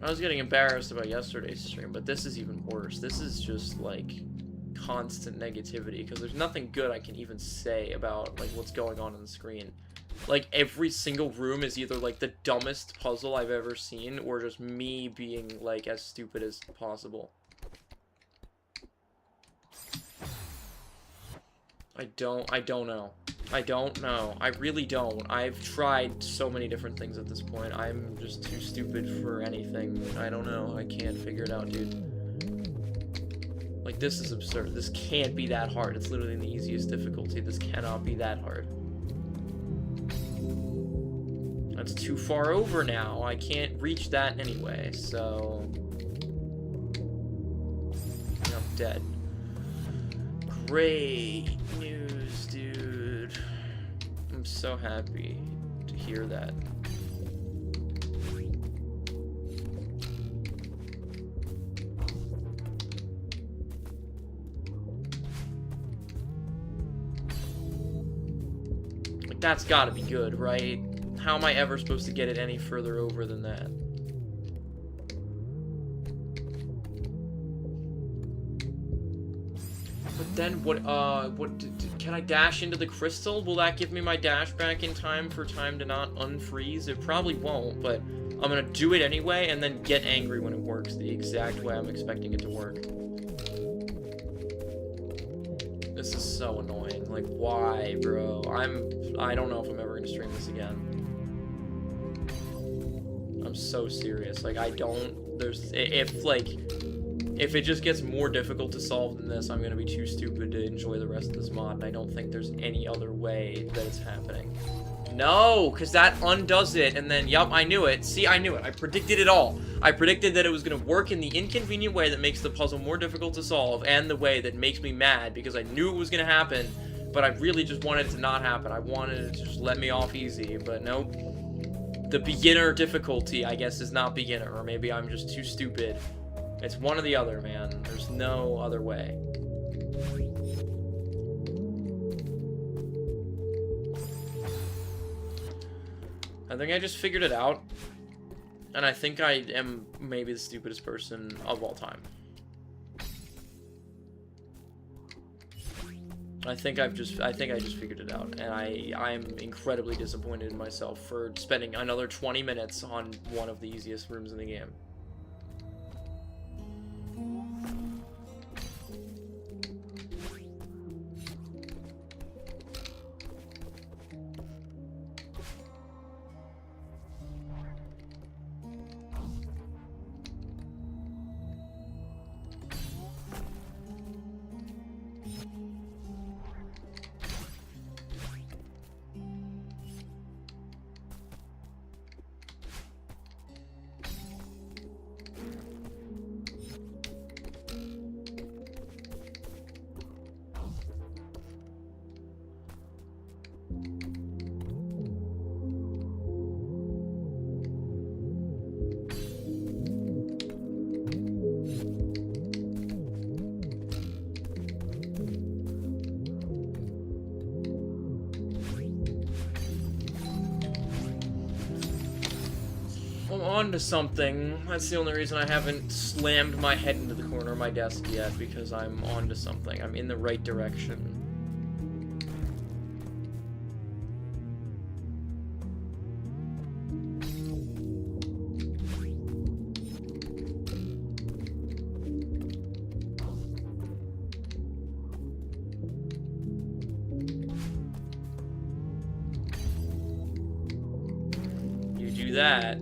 I was getting embarrassed about yesterday's stream, but this is even worse. This is just, like, constant negativity, because there's nothing good I can even say about, like, what's going on the screen. Like, every single room is either, like, the dumbest puzzle I've ever seen, or just me being, like, as stupid as possible. I don't know. I don't know. I really don't. I've tried so many different things at this point. I'm just too stupid for anything. I don't know. I can't figure it out, dude. Like, this is absurd. This can't be that hard. It's literally the easiest difficulty. This cannot be that hard. That's too far over now. I can't reach that anyway, so... I'm dead. Great news, dude. I'm so happy to hear that. Like, that's gotta be good, right? How am I ever supposed to get it any further over than that? But then, can I dash into the crystal? Will that give me my dash back in time for time to not unfreeze? It probably won't, but I'm gonna do it anyway, and then get angry when it works the exact way I'm expecting it to work. This is so annoying. Like, why, bro? I don't know if I'm ever gonna stream this again. I'm so serious. Like, if it just gets more difficult to solve than this, I'm gonna be too stupid to enjoy the rest of this mod, and I don't think there's any other way that it's happening. No, because that undoes it, and then, yup, I knew it. See, I knew it. I predicted it all. I predicted that it was gonna work in the inconvenient way that makes the puzzle more difficult to solve, and the way that makes me mad, because I knew it was gonna happen, but I really just wanted it to not happen. I wanted it to just let me off easy, but nope. The beginner difficulty, I guess, is not beginner, or maybe I'm just too stupid. It's one or the other, man. There's no other way. I think I just figured it out. And I think I am maybe the stupidest person of all time. I think I just figured it out. And I'm incredibly disappointed in myself for spending another 20 minutes on one of the easiest rooms in the game. Onto something. That's the only reason I haven't slammed my head into the corner of my desk yet, because I'm onto something. I'm in the right direction. You do that.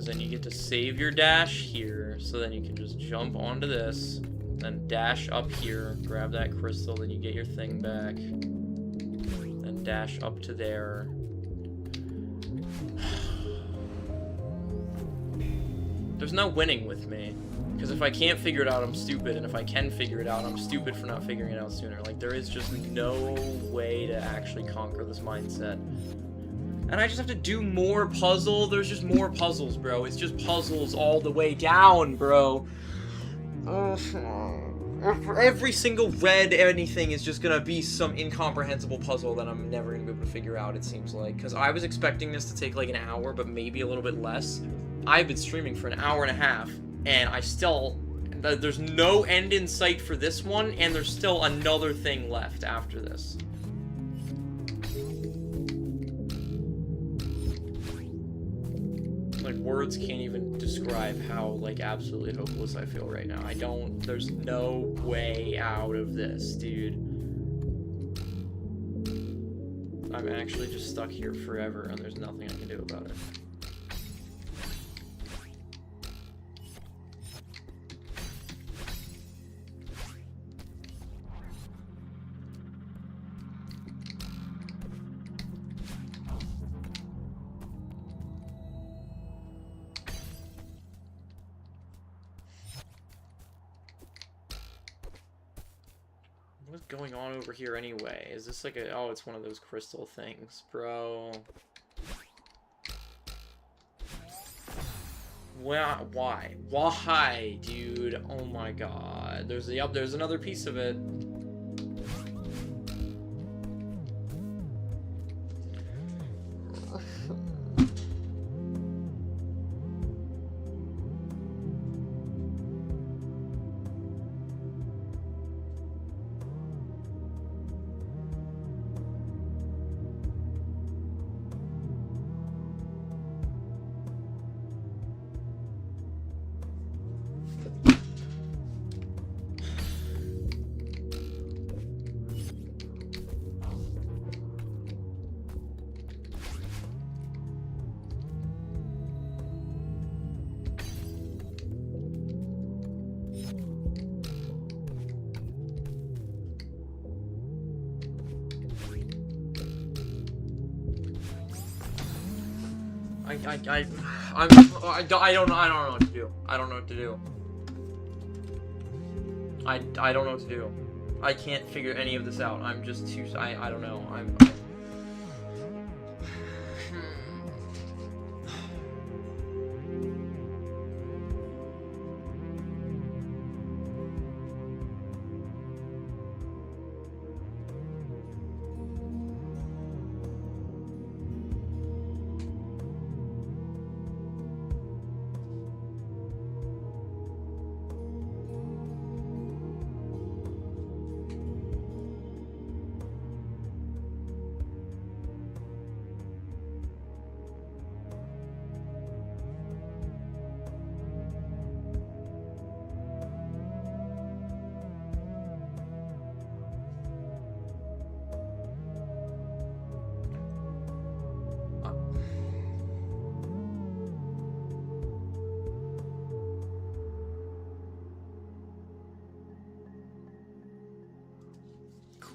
Then you get to save your dash here, so then you can just jump onto this, then dash up here, grab that crystal, then you get your thing back, then dash up to there. There's no winning with me, because if I can't figure it out, I'm stupid, and if I can figure it out, I'm stupid for not figuring it out sooner. Like, there is just no way to actually conquer this mindset. And I just have to do more puzzle. There's just more puzzles, bro. It's just puzzles all the way down, bro. Every single red anything is just gonna be some incomprehensible puzzle that I'm never gonna be able to figure out, it seems like. Because I was expecting this to take like an hour, but maybe a little bit less. I've been streaming for an hour and a half, and I still... There's no end in sight for this one, and there's still another thing left after this. Like, words can't even describe how, like, absolutely hopeless I feel right now. There's no way out of this, dude. I'm actually just stuck here forever, and there's nothing I can do about it. What's going on over here anyway? Is this like a... Oh, it's one of those crystal things, bro. Well, why? Why, dude? Oh my god. There's another piece of it. I don't know what to do. I don't know what to do. I don't know what to do. I can't figure any of this out. I'm just too... I don't know. I'm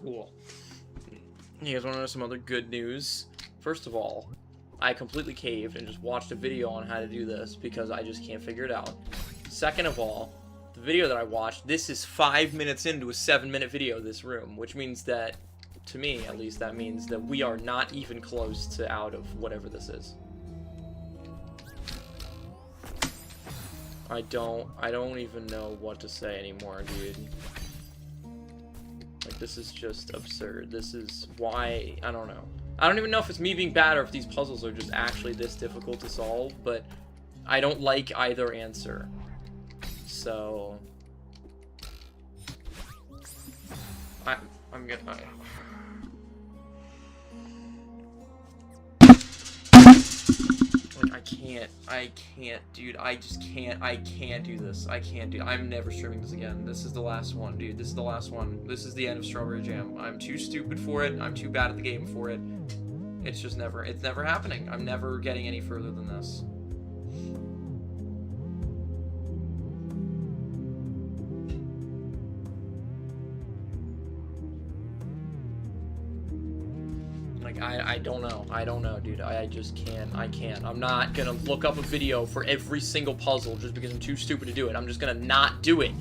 cool. You guys want to know some other good news? First of all, I completely caved and just watched a video on how to do this because I just can't figure it out. Second of all, the video that I watched, this is 5 minutes into a 7-minute video, this room, which means that, to me at least, that means that we are not even close to out of whatever this is. I don't even know what to say anymore, dude. Like, this is just absurd. This is why... I don't know. I don't even know if it's me being bad or if these puzzles are just actually this difficult to solve, but I don't like either answer. So... I'm gonna... I can't, dude. I just can't. I can't do this. I can't do. I'm never streaming this again. This is the last one, dude. This is the last one. This is the end of Strawberry Jam. I'm too stupid for it. I'm too bad at the game for it. It's just never. It's never happening. I'm never getting any further than this. I don't know. I don't know, dude. I just can't. I can't. I'm not gonna look up a video for every single puzzle just because I'm too stupid to do it. I'm just gonna not do it.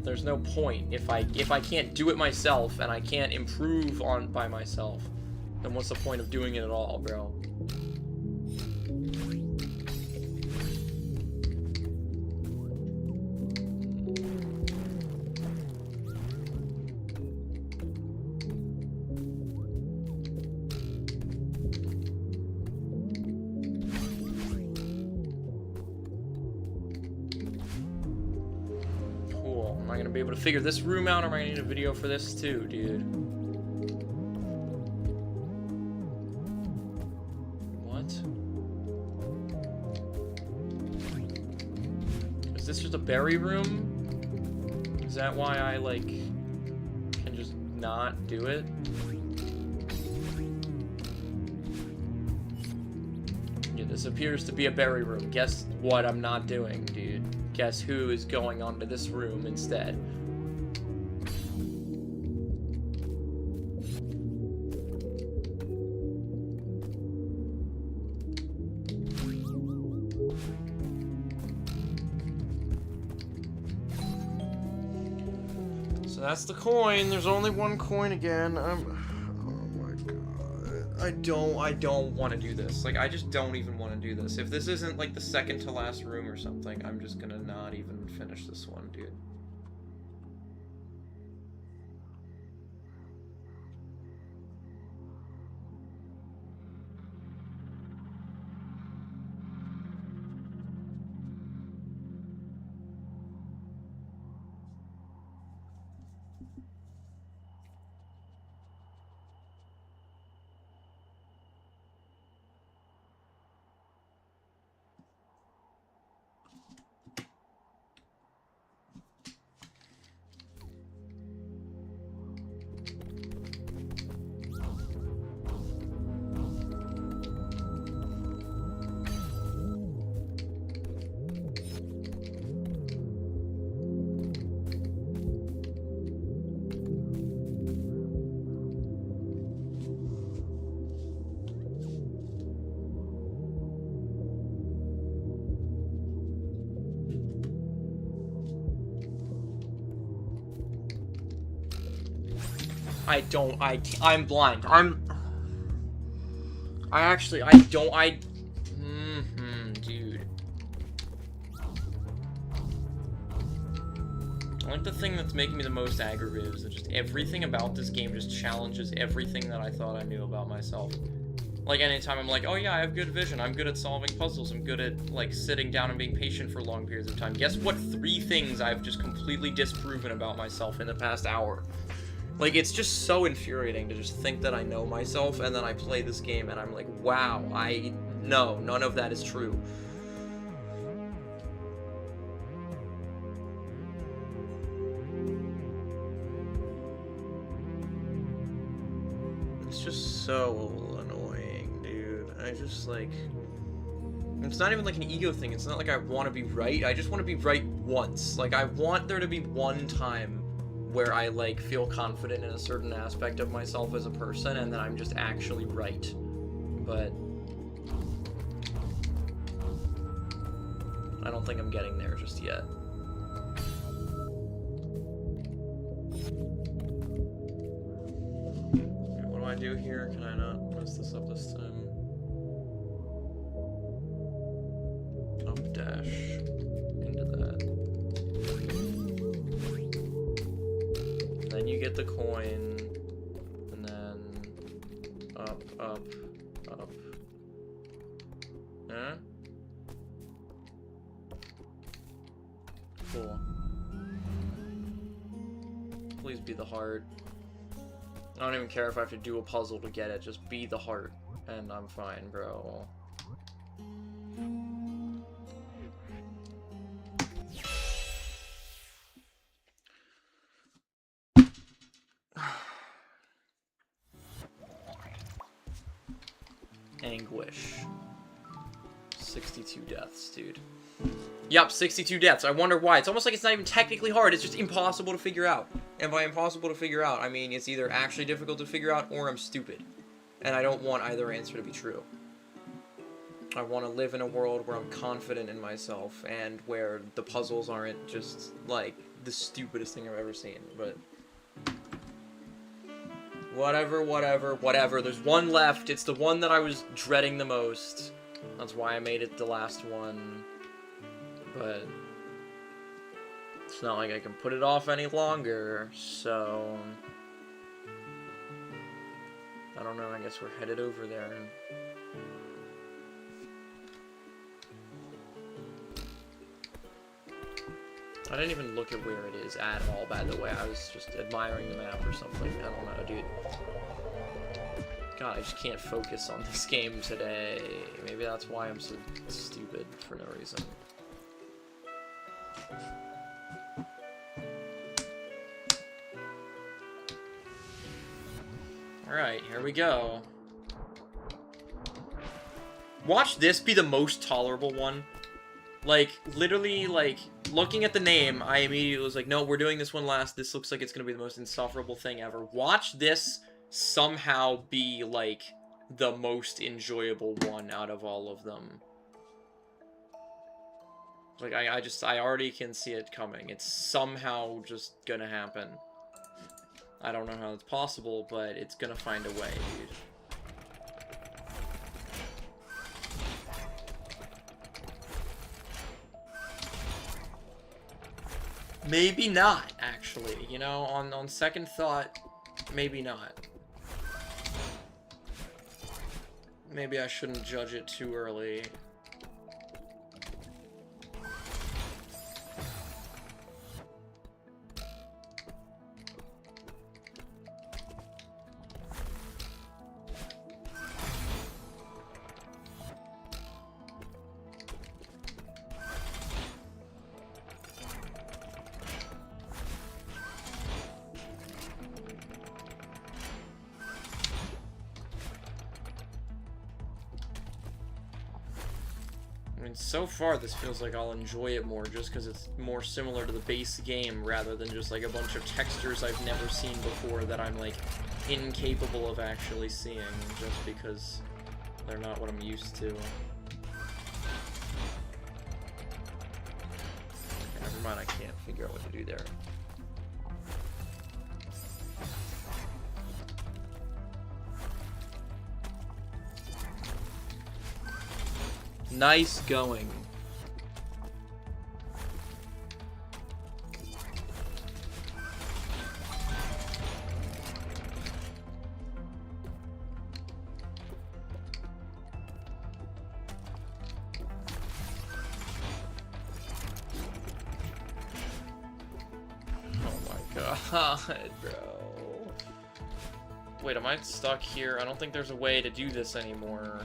There's no point. If I can't do it myself and I can't improve on by myself, then what's the point of doing it at all, bro? Be able to figure this room out, or am I gonna need a video for this too, dude? What? Is this just a berry room? Is that why I, like, can just not do it? Yeah, this appears to be a berry room. Guess what I'm not doing, dude? Guess who is going onto this room instead? So that's the coin. There's only one coin again. Oh my god. I don't want to do this. Like, I just don't even want to do this. If this isn't like the second to last room or something, I'm just gonna not even finish this one, dude. I'm blind. Dude. I think the thing that's making me the most aggravated is that just everything about this game just challenges everything that I thought I knew about myself. Like, anytime I'm like, oh yeah, I have good vision, I'm good at solving puzzles, I'm good at, like, sitting down and being patient for long periods of time. Guess what 3 things I've just completely disproven about myself in the past hour? Like, it's just so infuriating to just think that I know myself, and then I play this game, and I'm like, wow, no, none of that is true. It's just so annoying, dude. I just, like... It's not even like an ego thing. It's not like I want to be right. I just want to be right once. Like, I want there to be one time where I, like, feel confident in a certain aspect of myself as a person, and then I'm just actually right. But... I don't think I'm getting there just yet. What do I do here? Can I not mess this up this time? Up dash into that. Then you get the coin, and then up, up, up. Huh? Cool. Please be the heart. I don't even care if I have to do a puzzle to get it, just be the heart, and I'm fine, bro. Anguish. 62 deaths, dude. Yup, 62 deaths. I wonder why. It's almost like it's not even technically hard. It's just impossible to figure out. And by impossible to figure out, I mean it's either actually difficult to figure out or I'm stupid. And I don't want either answer to be true. I want to live in a world where I'm confident in myself and where the puzzles aren't just, like, the stupidest thing I've ever seen. But... whatever. There's one left. It's the one that I was dreading the most. That's why I made it the last one. But it's not like I can put it off any longer, so I don't know, I guess we're headed over there. I didn't even look at where it is at all, by the way. I was just admiring the map or something. I don't know, dude. God, I just can't focus on this game today. Maybe that's why I'm so stupid for no reason. Alright, here we go. Watch this be the most tolerable one. Like, literally, like, looking at the name, I immediately was like, no, we're doing this one last. This looks like it's gonna be the most insufferable thing ever. Watch this somehow be, like, the most enjoyable one out of all of them. Like, I already can see it coming. It's somehow just gonna happen. I don't know how it's possible, but it's gonna find a way, dude. Maybe not, actually. You know, on second thought, maybe not. Maybe I shouldn't judge it too early. So far, this feels like I'll enjoy it more just because it's more similar to the base game rather than just like a bunch of textures I've never seen before that I'm like incapable of actually seeing just because they're not what I'm used to. Okay, never mind, I can't figure out what to do there. Nice going. God, bro. Wait, am I stuck here? I don't think there's a way to do this anymore.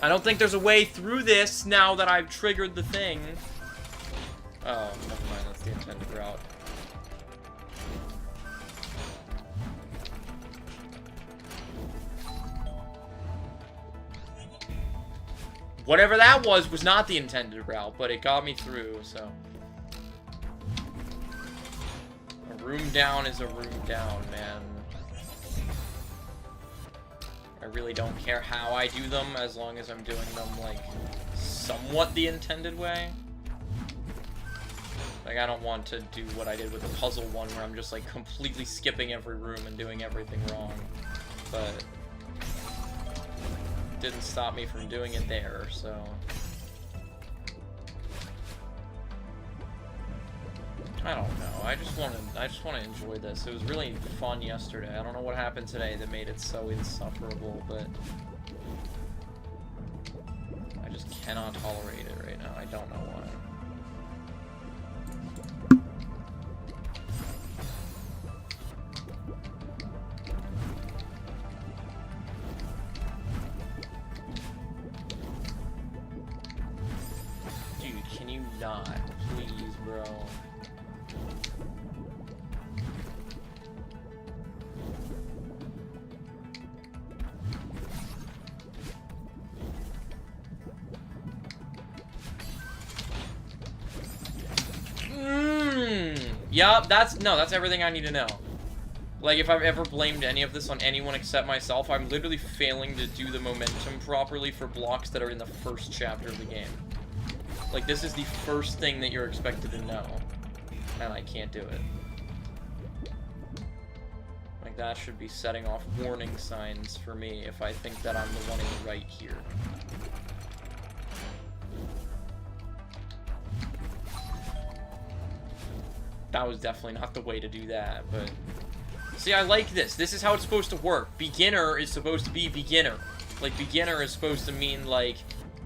I don't think there's a way through this now that I've triggered the thing. Oh, never mind. That's the intended route. Whatever that was not the intended route, but it got me through, so... A room down is a room down, man. I really don't care how I do them, as long as I'm doing them, like, somewhat the intended way. Like, I don't want to do what I did with the puzzle one, where I'm just, like, completely skipping every room and doing everything wrong. But... didn't stop me from doing it there, so... I don't know. I just want to enjoy this. It was really fun yesterday. I don't know what happened today that made it so insufferable, but I just cannot tolerate it right now. I don't know why. Dude, can you not? Please, bro. Yup, that's everything I need to know. Like, if I've ever blamed any of this on anyone except myself, I'm literally failing to do the momentum properly for blocks that are in the first chapter of the game. Like, this is the first thing that you're expected to know, and I can't do it. Like, that should be setting off warning signs for me if I think that I'm the one in the right here. That was definitely not the way to do that, but... See, I like this. This is how it's supposed to work. Beginner is supposed to be beginner. Like, beginner is supposed to mean, like,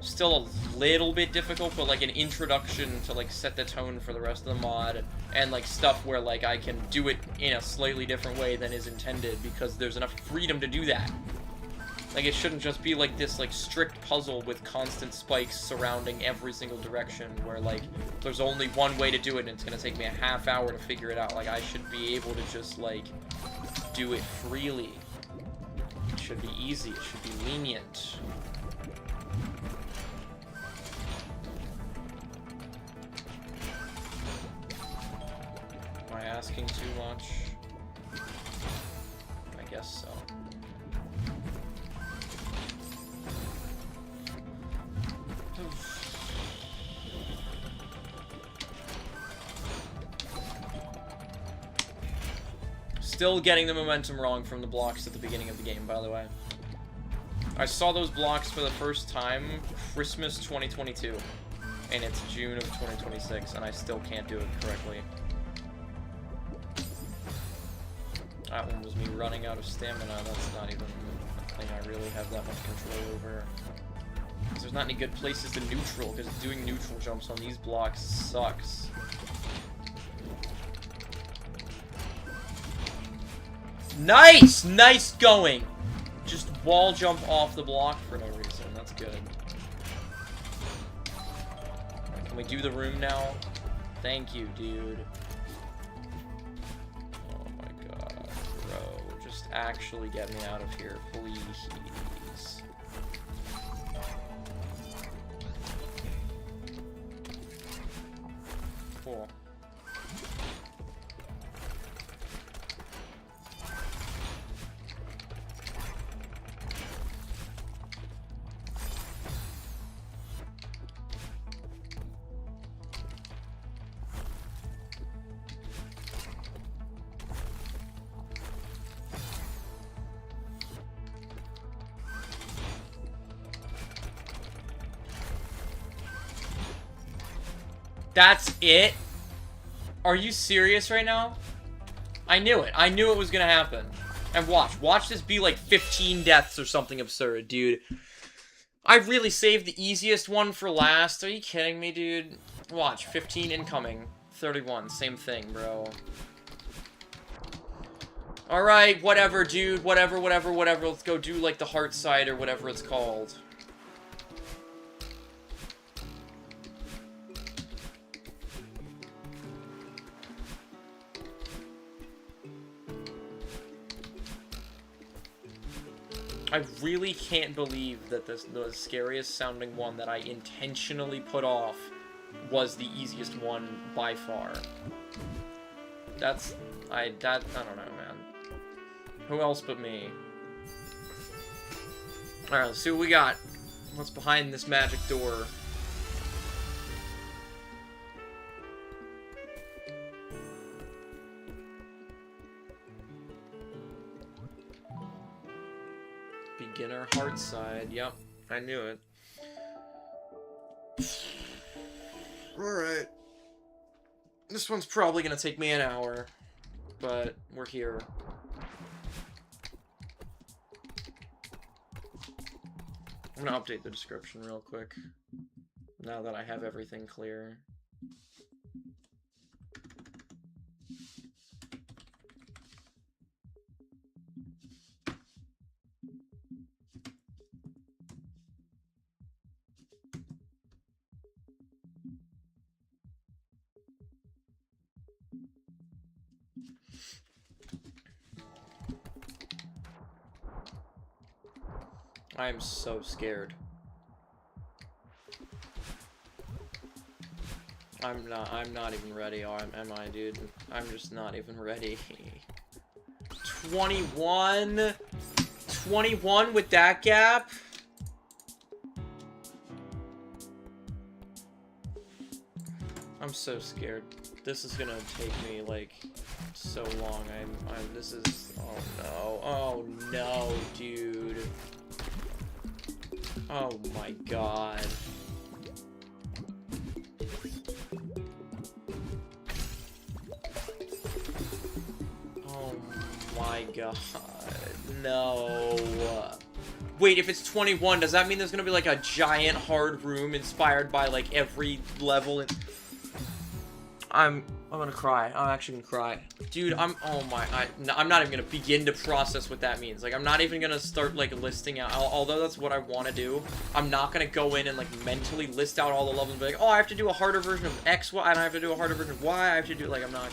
still a little bit difficult, but, like, an introduction to, like, set the tone for the rest of the mod, and, like, stuff where, like, I can do it in a slightly different way than is intended, because there's enough freedom to do that. Like, it shouldn't just be, like, this, like, strict puzzle with constant spikes surrounding every single direction, where, like, there's only one way to do it, and it's gonna take me a half hour to figure it out. Like, I should be able to just, like, do it freely. It should be easy. It should be lenient. Am I asking too much? I guess so. Still getting the momentum wrong from the blocks at the beginning of the game, by the way. I saw those blocks for the first time Christmas 2022, and it's June of 2026, and I still can't do it correctly. That one was me running out of stamina. That's not even a thing I really have that much control over. Because there's not any good places to neutral, because doing neutral jumps on these blocks sucks. Nice! Nice going! Just wall jump off the block for no reason. That's good. Right, can we do the room now? Thank you, dude. Oh my god, bro. Just actually get me out of here, please. Cool. That's it? Are you serious right now? I knew it. I knew it was gonna happen. And watch. Watch this be like 15 deaths or something absurd, dude. I really saved the easiest one for last. Are you kidding me, dude? Watch. 15 incoming. 31. Same thing, bro. Alright, whatever, dude. Whatever. Let's go do, like, the Heartside or whatever it's called. I really can't believe that the scariest sounding one that I intentionally put off was the easiest one by far. I don't know, man. Who else but me? Alright, let's see what we got. What's behind this magic door? Beginner Heartside. Yep, I knew it. Alright. This one's probably gonna take me an hour, but we're here. I'm gonna update the description real quick, now that I have everything clear. I'm so scared. I'm not even ready, am I, dude? I'm just not even ready. 21? 21 with that gap? I'm so scared. This is gonna take me, like, so long. this is, oh no, dude. Oh my god. Oh my god. No. Wait, if it's 21, does that mean there's gonna be like a giant hard room inspired by like every level in... I'm gonna cry. I'm actually gonna cry. Dude, I'm not even gonna begin to process what that means. Like, I'm not even gonna start, like, listing out, although that's what I want to do. I'm not gonna go in and, like, mentally list out all the levels and be like, oh, I have to do a harder version of X, Y, and I have to do a harder version of Y, I have to do, like, I'm not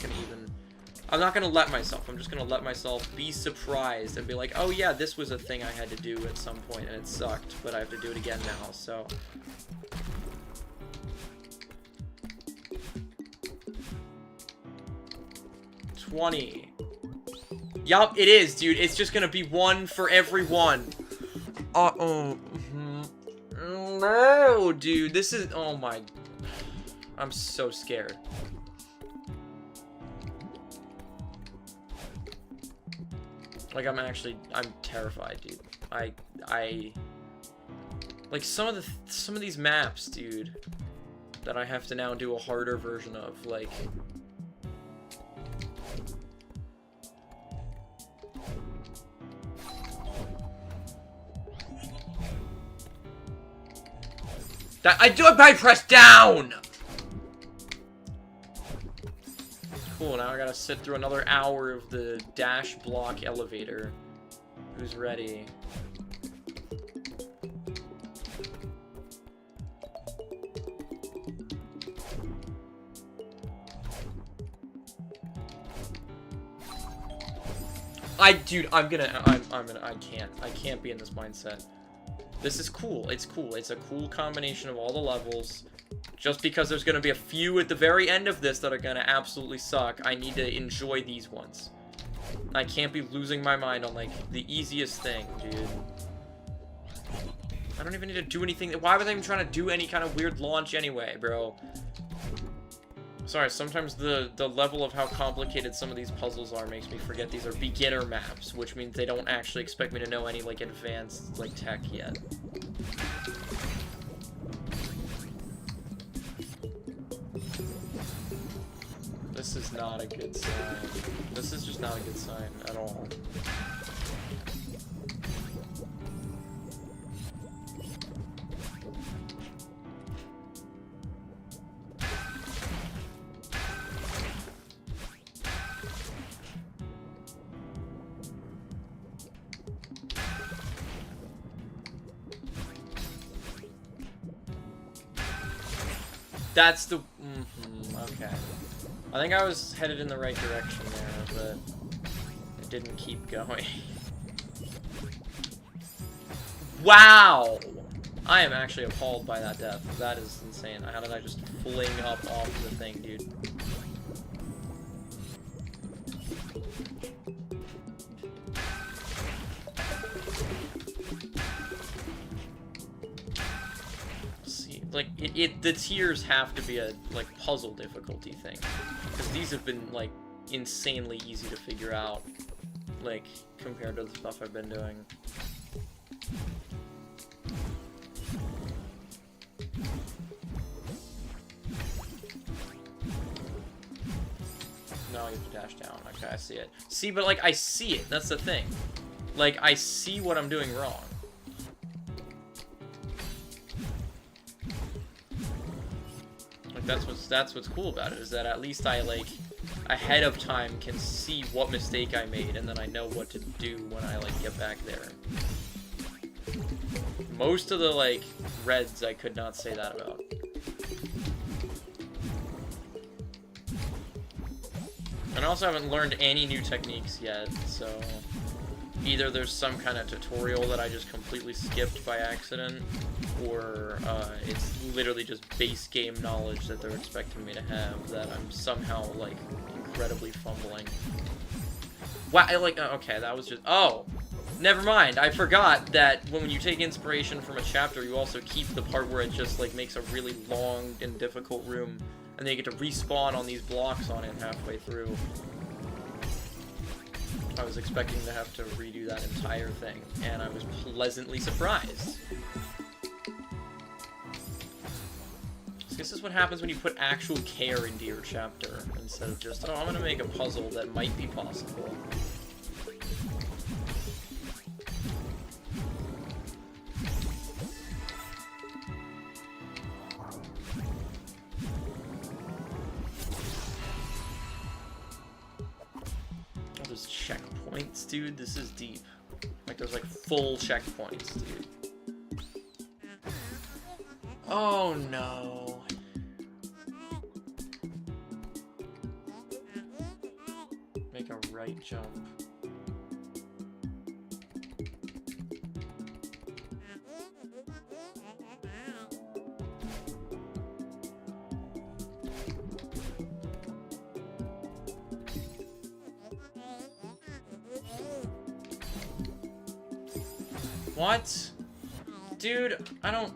gonna let myself. I'm just gonna let myself be surprised and be like, oh, yeah, this was a thing I had to do at some point, and it sucked, but I have to do it again now, so... 20. Yup, it is, dude. It's just gonna be one for every one. No, dude. This is... Oh, my... I'm so scared. Like, I'm terrified, dude. Like, some of these maps, dude, that I have to now do a harder version of, like... I pressed down! Cool, now I gotta sit through another hour of the dash block elevator. Who's ready? I can't be in this mindset. This is cool. It's cool. It's a cool combination of all the levels. Just because there's going to be a few at the very end of this that are going to absolutely suck, I need to enjoy these ones. I can't be losing my mind on, like, the easiest thing, dude. I don't even need to do anything. Why was I even trying to do any kind of weird launch anyway, bro? Sorry, sometimes the level of how complicated some of these puzzles are makes me forget these are beginner maps, which means they don't actually expect me to know any, like, advanced, like, tech yet. This is not a good sign. This is just not a good sign at all. That's the... okay. I think I was headed in the right direction there, but it didn't keep going. Wow! I am actually appalled by that death. That is insane. How did I just fling up off the thing, dude? Like, the tiers have to be a, like, puzzle difficulty thing. Because these have been, like, insanely easy to figure out, like, compared to the stuff I've been doing. No, you have to dash down. Okay, I see it. See, but, like, I see it. That's the thing. Like, I see what I'm doing wrong. That's what's cool about it, is that at least I, like, ahead of time can see what mistake I made, and then I know what to do when I, like, get back there. Most of the, like, reds I could not say that about. And I also haven't learned any new techniques yet, so either there's some kind of tutorial that I just completely skipped by accident, or it's literally just base game knowledge that they're expecting me to have that I'm somehow, like, incredibly fumbling. Wow, okay, that was just... Oh! Never mind, I forgot that when you take inspiration from a chapter, you also keep the part where it just, like, makes a really long and difficult room, and then you get to respawn on these blocks on it halfway through. I was expecting to have to redo that entire thing, and I was pleasantly surprised. So this is what happens when you put actual care into your chapter, instead of just, oh, I'm gonna make a puzzle that might be possible. Oh, there's checkpoints, dude. This is deep. Like, there's, like, full checkpoints, dude. Oh, no. Make a right jump. What? Dude, I don't...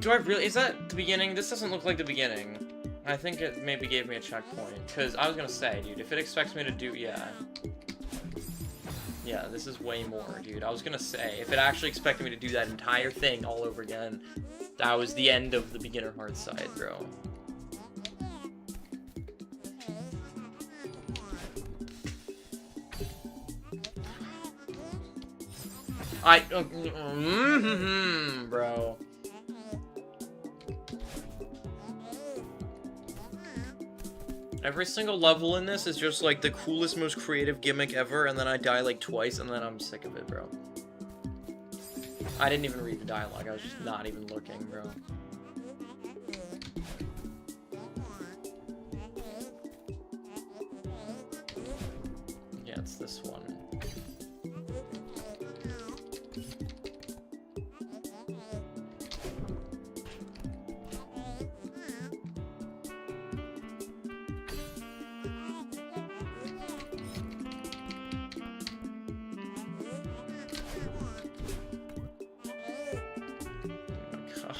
Do I really... Is that the beginning? This doesn't look like the beginning. I think it maybe gave me a checkpoint. Because I was gonna say, dude, if it expects me to do... Yeah. Yeah, this is way more, dude. I was gonna say, if it actually expected me to do that entire thing all over again, that was the end of the beginner Heartside, bro. Bro. Every single level in this is just like the coolest, most creative gimmick ever, and then I die like twice, and then I'm sick of it, bro. I didn't even read the dialogue, I was just not even looking, bro. Yeah, it's this one.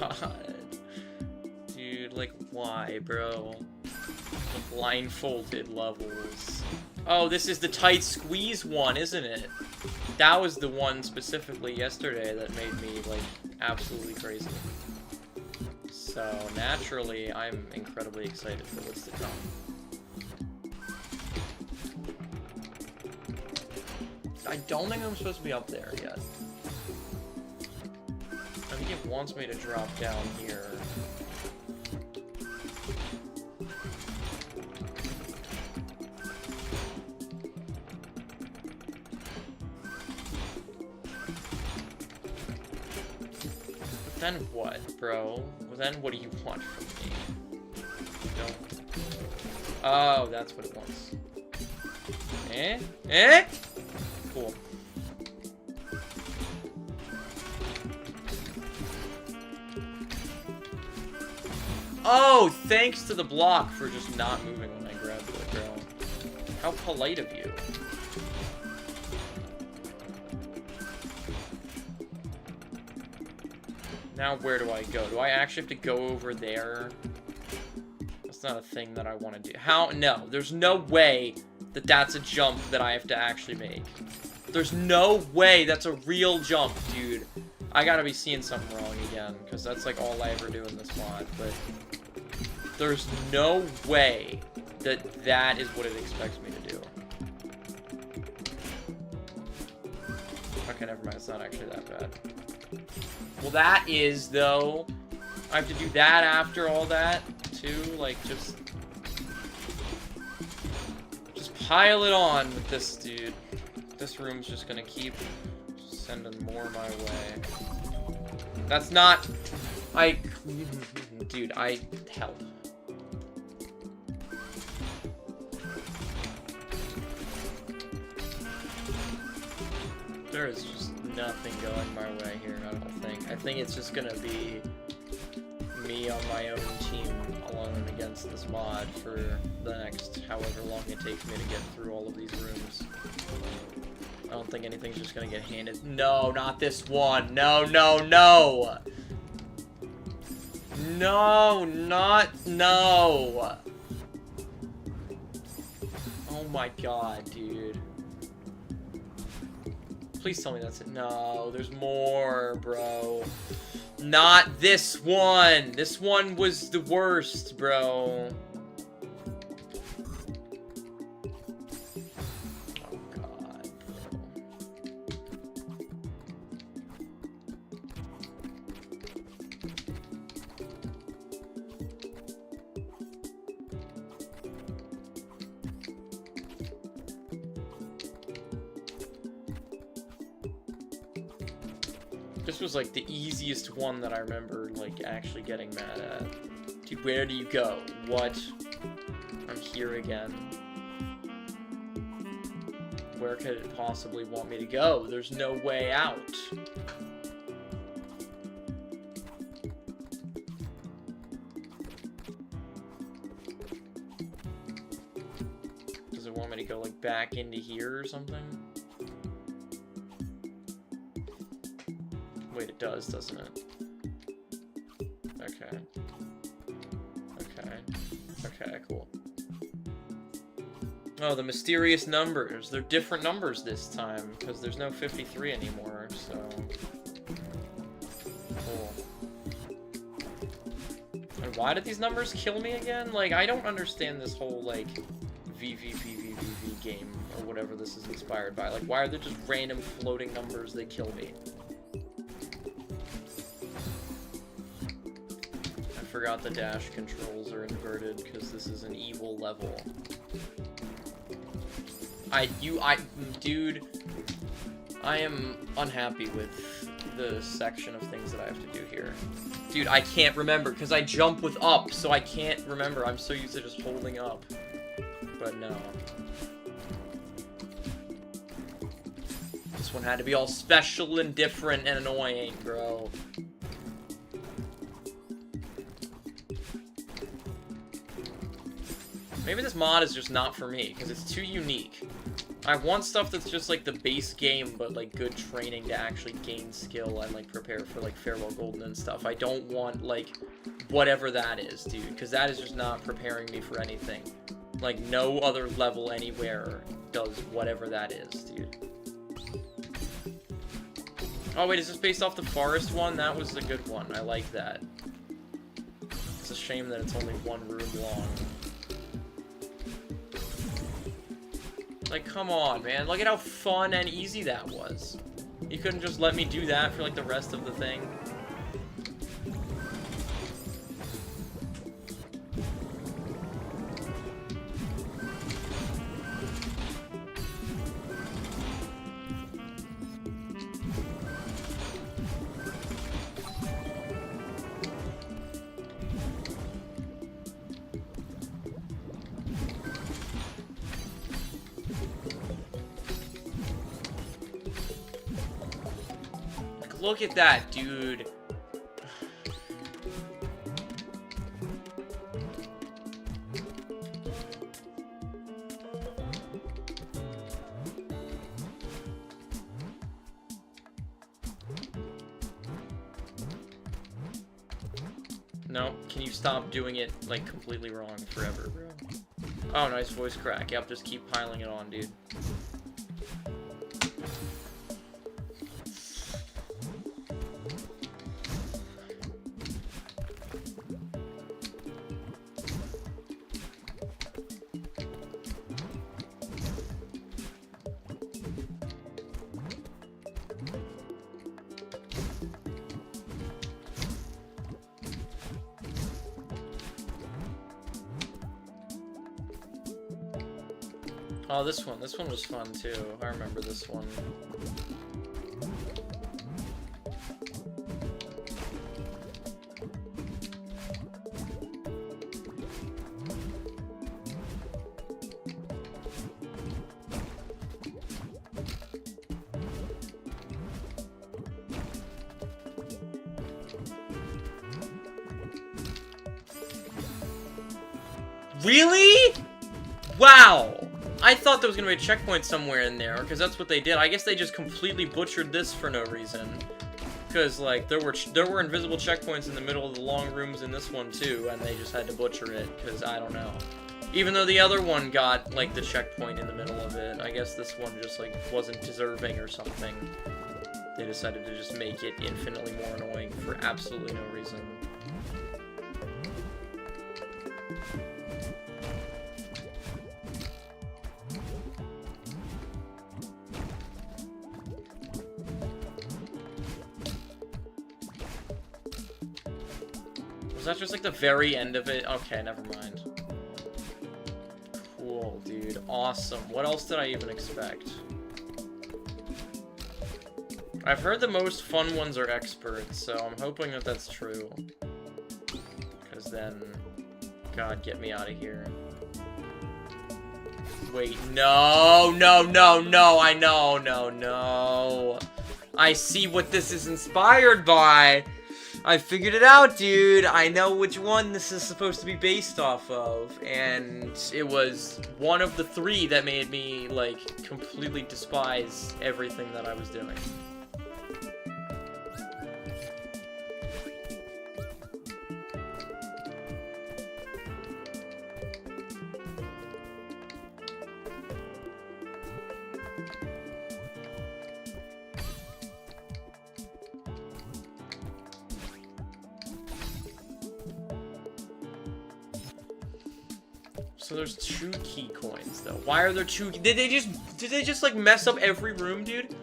God. Dude, like, why, bro? The blindfolded levels. Oh, this is the tight squeeze one, isn't it? That was the one specifically yesterday that made me, like, absolutely crazy. So, naturally, I'm incredibly excited for what's to come. I don't think I'm supposed to be up there yet. I think it wants me to drop down here. But then what, bro? Well, then what do you want from me? No. Oh, that's what it wants. Eh? Eh? Cool. Oh, thanks to the block for just not moving when I grabbed it, bro. How polite of you. Now where do I go? Do I actually have to go over there? That's not a thing that I want to do. How? No, there's no way that that's a jump that I have to actually make. There's no way that's a real jump, dude. I gotta be seeing something wrong again, because that's like all I ever do in this mod, but there's no way that that is what it expects me to do. Okay, never mind, it's not actually that bad. Well, that is, though. I have to do that after all that, too, like, just pile it on with this dude. This room's just gonna keep sending more my way. That's not... Dude, help. There is just nothing going my way here, I don't think. I think it's just gonna be me on my own team alone against this mod for the next however long it takes me to get through all of these rooms. I don't think anything's just gonna get handed. No, not this one. No, no, no! No, no! Oh my god, dude. Please tell me that's it. No, there's more, bro. Not this one! This one was the worst, bro. Oh god, bro. This was like the easiest one that I remember like actually getting mad at. Dude, where do you go? What? I'm here again. Where could it possibly want me to go? There's no way out. Does it want me to go like back into here or something? Wait, it does, doesn't it? Okay. Okay. Okay, cool. Oh, the mysterious numbers. They're different numbers this time, because there's no 53 anymore, so... Cool. And why did these numbers kill me again? Like, I don't understand this whole, like, VVVVVV game, or whatever this is inspired by. Like, why are there just random floating numbers that kill me? I forgot the dash controls are inverted, because this is an evil level. Dude, I am unhappy with the section of things that I have to do here. Dude, I can't remember, because I jump with up, so I can't remember. I'm so used to just holding up. But no. This one had to be all special and different and annoying, bro. Maybe this mod is just not for me, because it's too unique. I want stuff that's just, like, the base game, but, like, good training to actually gain skill and, like, prepare for, like, Farewell Golden and stuff. I don't want, like, whatever that is, dude, because that is just not preparing me for anything. Like, no other level anywhere does whatever that is, dude. Oh, wait, is this based off the forest one? That was a good one. I like that. It's a shame that it's only one room long. Like, come on, man. Look at how fun and easy that was. You couldn't just let me do that for, like, the rest of the thing. Look at that, dude. No, can you stop doing it, like, completely wrong forever, bro? Oh, nice voice crack. Yep, just keep piling it on, dude. Oh, this one was fun too. I remember this one. Really? Wow! I thought there was gonna be a checkpoint somewhere in there, because that's what they did. I guess they just completely butchered this for no reason. Because, like, there were invisible checkpoints in the middle of the long rooms in this one, too, and they just had to butcher it, because I don't know. Even though the other one got, like, the checkpoint in the middle of it, I guess this one just, like, wasn't deserving or something. They decided to just make it infinitely more annoying for absolutely no reason. Was that just like the very end of it? Okay, never mind. Cool, dude. Awesome. What else did I even expect? I've heard the most fun ones are experts, so I'm hoping that that's true. Because then... God, get me out of here. Wait, no, no, no, no, I know, no. I see what this is inspired by. I figured it out, dude. I know which one this is supposed to be based off of, and it was one of the three that made me, like, completely despise everything that I was doing. So there's 2 key coins though. Why are there 2? Did they just like mess up every room, dude?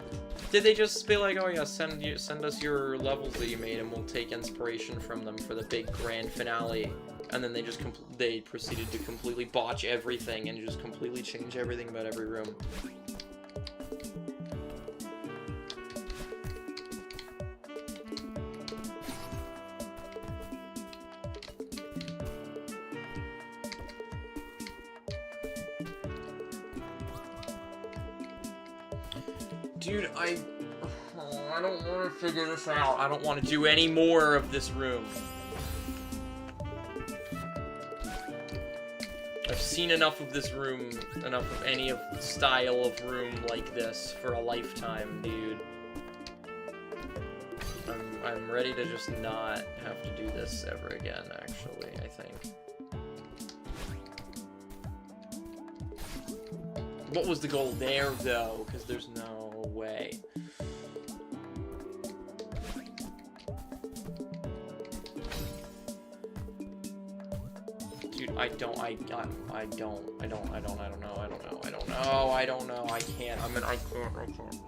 Did they just be like, oh yeah, send us your levels that you made and we'll take inspiration from them for the big grand finale? And then they proceeded to completely botch everything and just completely change everything about every room. Dude, I don't want to figure this out. I don't want to do any more of this room. I've seen enough of this room, enough of any of the style of room like this for a lifetime, dude. I'm ready to just not have to do this ever again, actually, I think. What was the goal there, though? Because there's no way. Dude, I don't know, I can't, I can't.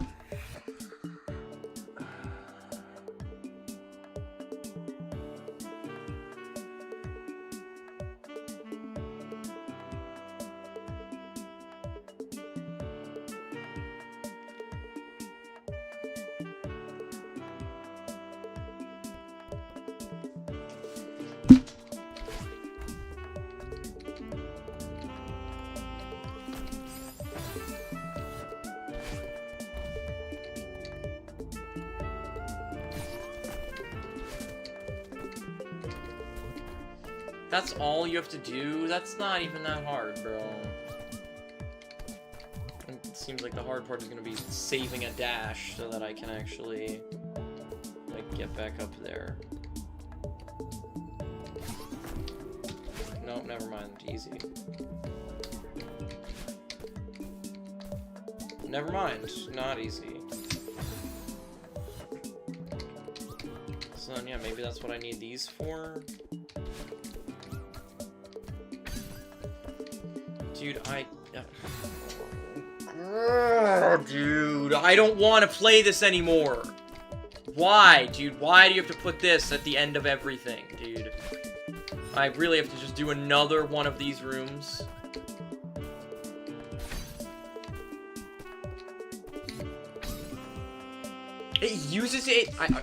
That's all you have to do? That's not even that hard, bro. It seems like the hard part is gonna be saving a dash so that I can actually, like, get back up there. Nope, never mind. Easy. Never mind. Not easy. So then, yeah, maybe that's what I need these for. Dude, dude, I don't want to play this anymore. Why, dude? Why do you have to put this at the end of everything, dude? I really have to just do another one of these rooms. It uses it. Okay.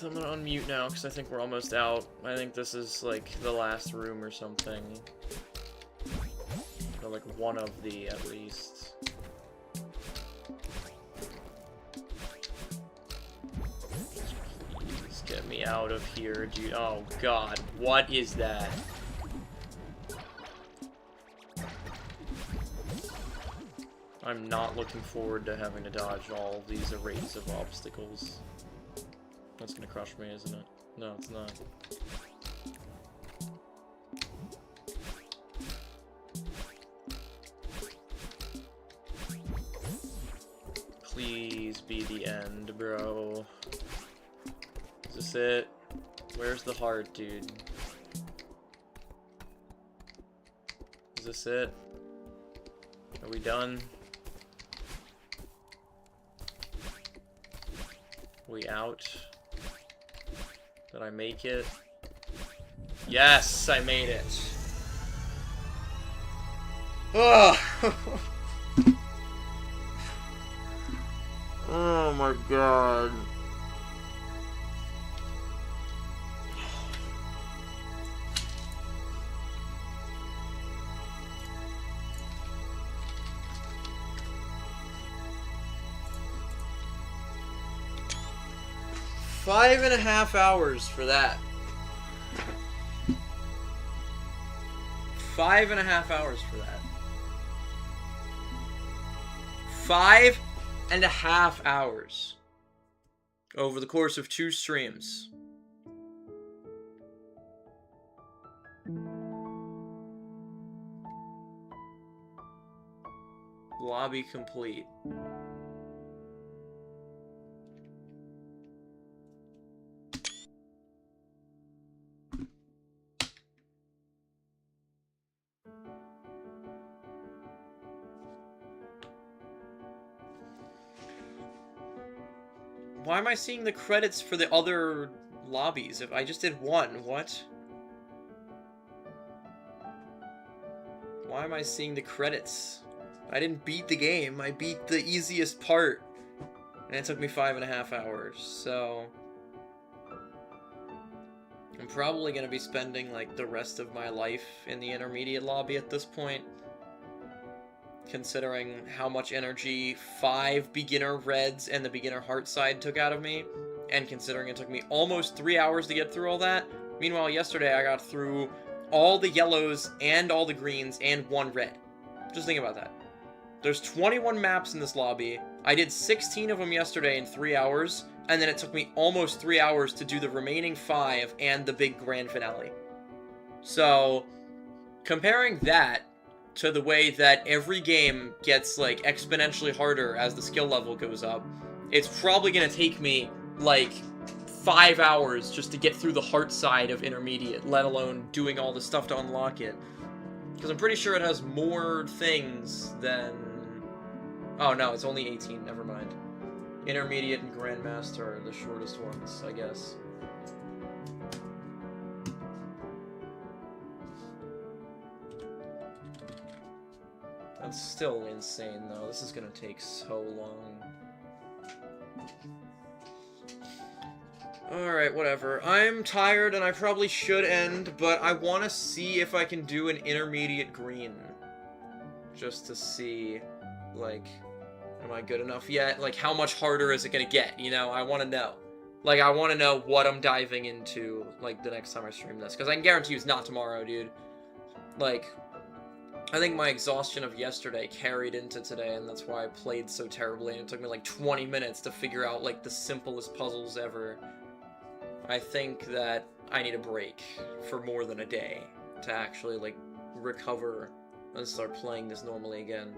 I'm gonna unmute now because I think we're almost out. I think this is like the last room or something. Or like one of the at least. Please get me out of here, dude. Oh god, what is that? I'm not looking forward to having to dodge all these arrays of obstacles. That's gonna crush me, isn't it? No, it's not. Please be the end, bro. Is this it? Where's the heart, dude? Is this it? Are we done? We out? Did I make it? Yes, I made it. Ugh. Oh my god. Five and a half hours for that. 5.5 hours for that. 5.5 hours. Over the course of 2 streams. Lobby complete. Why am I seeing the credits for the other lobbies? If I just did one, what? Why am I seeing the credits? I didn't beat the game. I beat the easiest part. And it took me 5.5 hours, so... I'm probably gonna be spending, like, the rest of my life in the intermediate lobby at this point. Considering how much energy 5 beginner reds and the beginner Heartside took out of me, and considering it took me almost 3 hours to get through all that. Meanwhile, yesterday I got through all the yellows and all the greens and 1 red. Just think about that. There's 21 maps in this lobby. I did 16 of them yesterday in 3 hours, and then it took me almost 3 hours to do the remaining 5 and the big grand finale. So, comparing that to the way that every game gets, like, exponentially harder as the skill level goes up, it's probably gonna take me, like, 5 hours just to get through the Heartside of intermediate, let alone doing all the stuff to unlock it. Because I'm pretty sure it has more things than... Oh, no, it's only 18, never mind. Intermediate and Grandmaster are the shortest ones, I guess. That's still insane, though. This is gonna take so long. Alright, whatever. I'm tired and I probably should end, but I want to see if I can do an intermediate green. Just to see, like, am I good enough yet? Like, how much harder is it gonna get, you know? I want to know. Like, I want to know what I'm diving into, like, the next time I stream this. Because I can guarantee you it's not tomorrow, dude. Like... I think my exhaustion of yesterday carried into today, and that's why I played so terribly, and it took me like 20 minutes to figure out like the simplest puzzles ever. I think that I need a break for more than a day to actually like recover and start playing this normally again.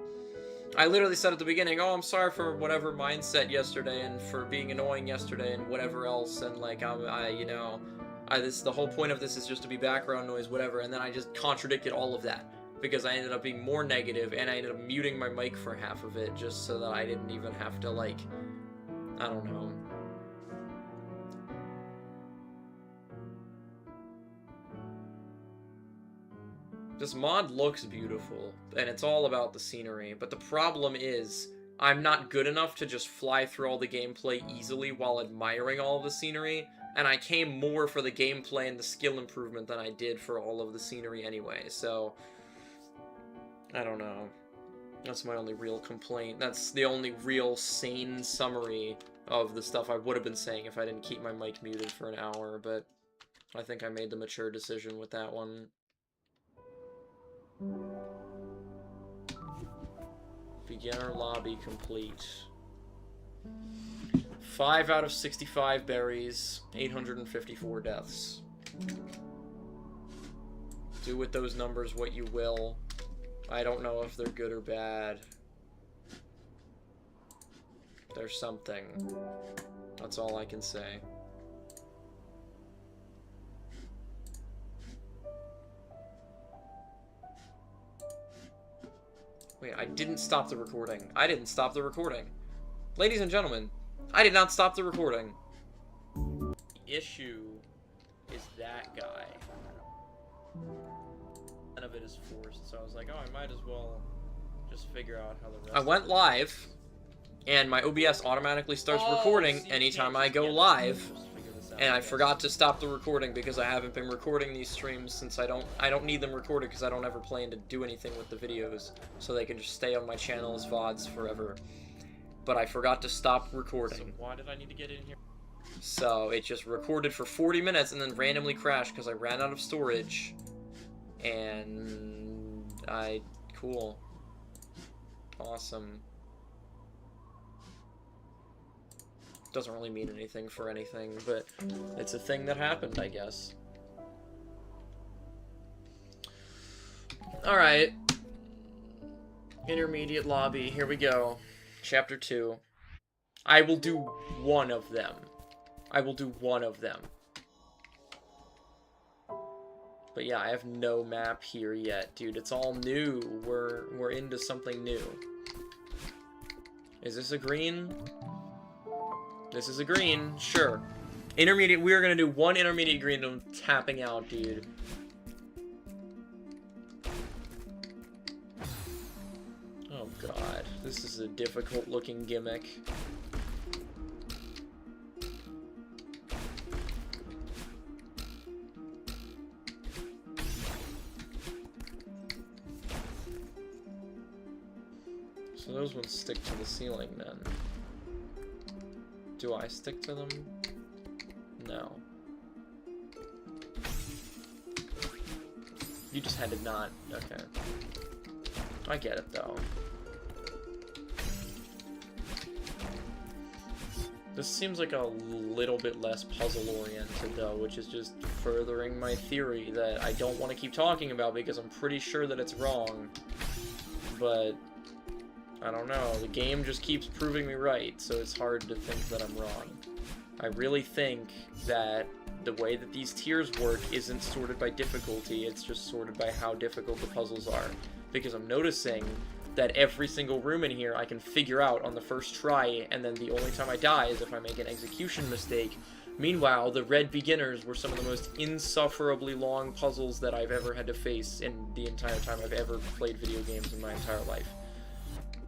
I literally said at the beginning, oh, I'm sorry for whatever mindset yesterday and for being annoying yesterday and whatever else, and like the whole point of this is just to be background noise, whatever, and then I just contradicted all of that. Because I ended up being more negative, and I ended up muting my mic for half of it, just so that I didn't even have to, like, I don't know. This mod looks beautiful, and it's all about the scenery, but the problem is, I'm not good enough to just fly through all the gameplay easily while admiring all of the scenery, And I came more for the gameplay and the skill improvement than I did for all of the scenery anyway, so... I don't know. That's my only real complaint. That's the only real sane summary of the stuff I would have been saying if I didn't keep my mic muted for an hour, but I think I made the mature decision with that one. Beginner lobby complete. 5 out of 65 berries, 854 deaths. Do with those numbers what you will. I don't know if they're good or bad. There's something. That's all I can say. Wait, I didn't stop the recording. I didn't stop the recording. Ladies and gentlemen, I did not stop the recording. The issue is that guy. None of it is forced, so I was like, oh, I might as well just figure out how the rest... I went live, and my OBS automatically starts recording anytime I go live, and I forgot to stop the recording because I haven't been recording these streams since I don't need them recorded because I don't ever plan to do anything with the videos, so they can just stay on my channel as VODs forever. But I forgot to stop recording. So why did I need to get in here? So it just recorded for 40 minutes and then randomly crashed because I ran out of storage. And cool. Awesome. Doesn't really mean anything for anything, but it's a thing that happened, I guess. Alright. Intermediate lobby, here we go. Chapter 2. I will do one of them. I will do one of them. But yeah, I have no map here yet, dude. It's all new. We're into something new. Is this a green? This is a green. Sure. Intermediate. We are gonna do one intermediate green and I'm tapping out, dude. Oh god, this is a difficult looking gimmick. So those ones stick to the ceiling then. Do I stick to them? No. You just had to not. Okay. I get it though. This seems like a little bit less puzzle-oriented, though, which is just furthering my theory that I don't want to keep talking about because I'm pretty sure that it's wrong. But, I don't know. The game just keeps proving me right, so it's hard to think that I'm wrong. I really think that the way that these tiers work isn't sorted by difficulty, it's just sorted by how difficult the puzzles are. Because I'm noticing that every single room in here I can figure out on the first try, and then the only time I die is if I make an execution mistake. Meanwhile, the red beginners were some of the most insufferably long puzzles that I've ever had to face in the entire time I've ever played video games in my entire life.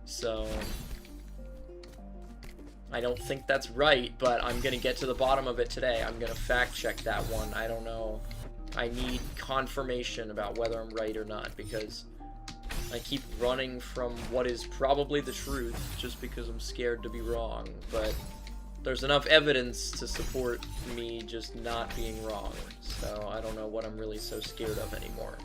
So, I don't think that's right, but I'm gonna get to the bottom of it today. I'm gonna fact check that one. I don't know. I need confirmation about whether I'm right or not, because I keep running from what is probably the truth just because I'm scared to be wrong, but there's enough evidence to support me just not being wrong, so I don't know what I'm really so scared of anymore.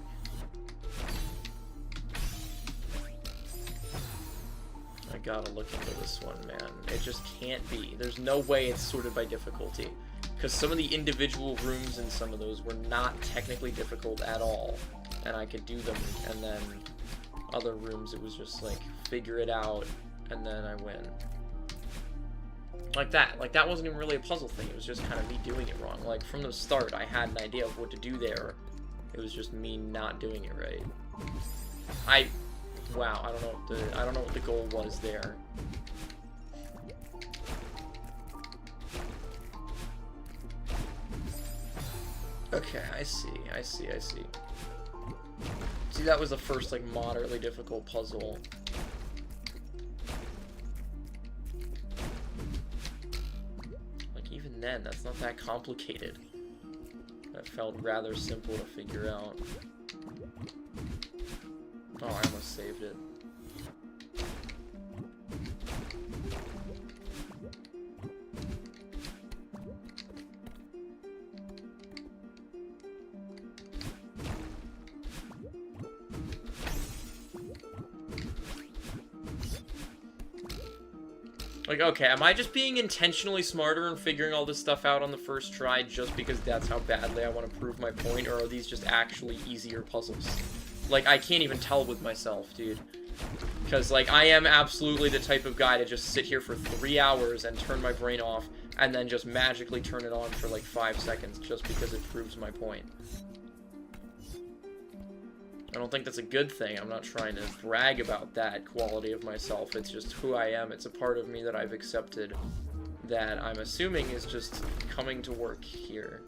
I gotta look into this one, man. It just can't be. There's no way it's sorted by difficulty, because some of the individual rooms in some of those were not technically difficult at all, and I could do them, and then other rooms, it was just like, figure it out, and then I win. Like that wasn't even really a puzzle thing, it was just kind of me doing it wrong. Like, from the start, I had an idea of what to do there. It was just me not doing it right. Wow, I don't know what the goal was there. Okay, I see. See, that was the first, like, moderately difficult puzzle. Like, even then. That's not that complicated. That felt rather simple to figure out. Oh, I almost saved it. Like, okay, am I just being intentionally smarter and figuring all this stuff out on the first try just because that's how badly I want to prove my point, or are these just actually easier puzzles? Like, I can't even tell with myself, dude. Because, like, I am absolutely the type of guy to just sit here for 3 hours and turn my brain off, and then just magically turn it on for, like, 5 seconds just because it proves my point. I don't think that's a good thing. I'm not trying to brag about that quality of myself. It's just who I am. It's a part of me that I've accepted that I'm assuming is just coming to work here.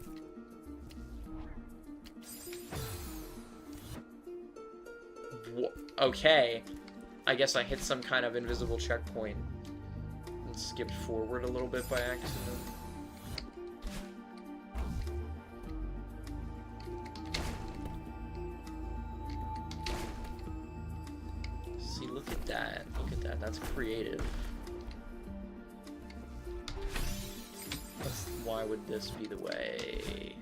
Okay. I guess I hit some kind of invisible checkpoint and skipped forward a little bit by accident. Look at that. Look at that. That's creative. Why would this be the way?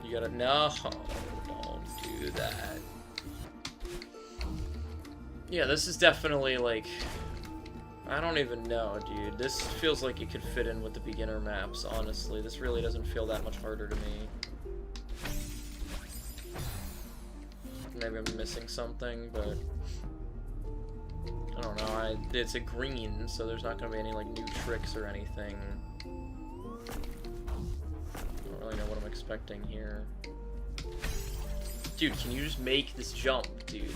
You gotta... No, don't do that. Yeah, this is definitely, like... I don't even know, dude. This feels like it could fit in with the beginner maps, honestly. This really doesn't feel that much harder to me. Maybe I'm missing something, but I don't know. It's a green, so there's not going to be any like new tricks or anything. I don't really know what I'm expecting here. Dude, can you just make this jump, dude?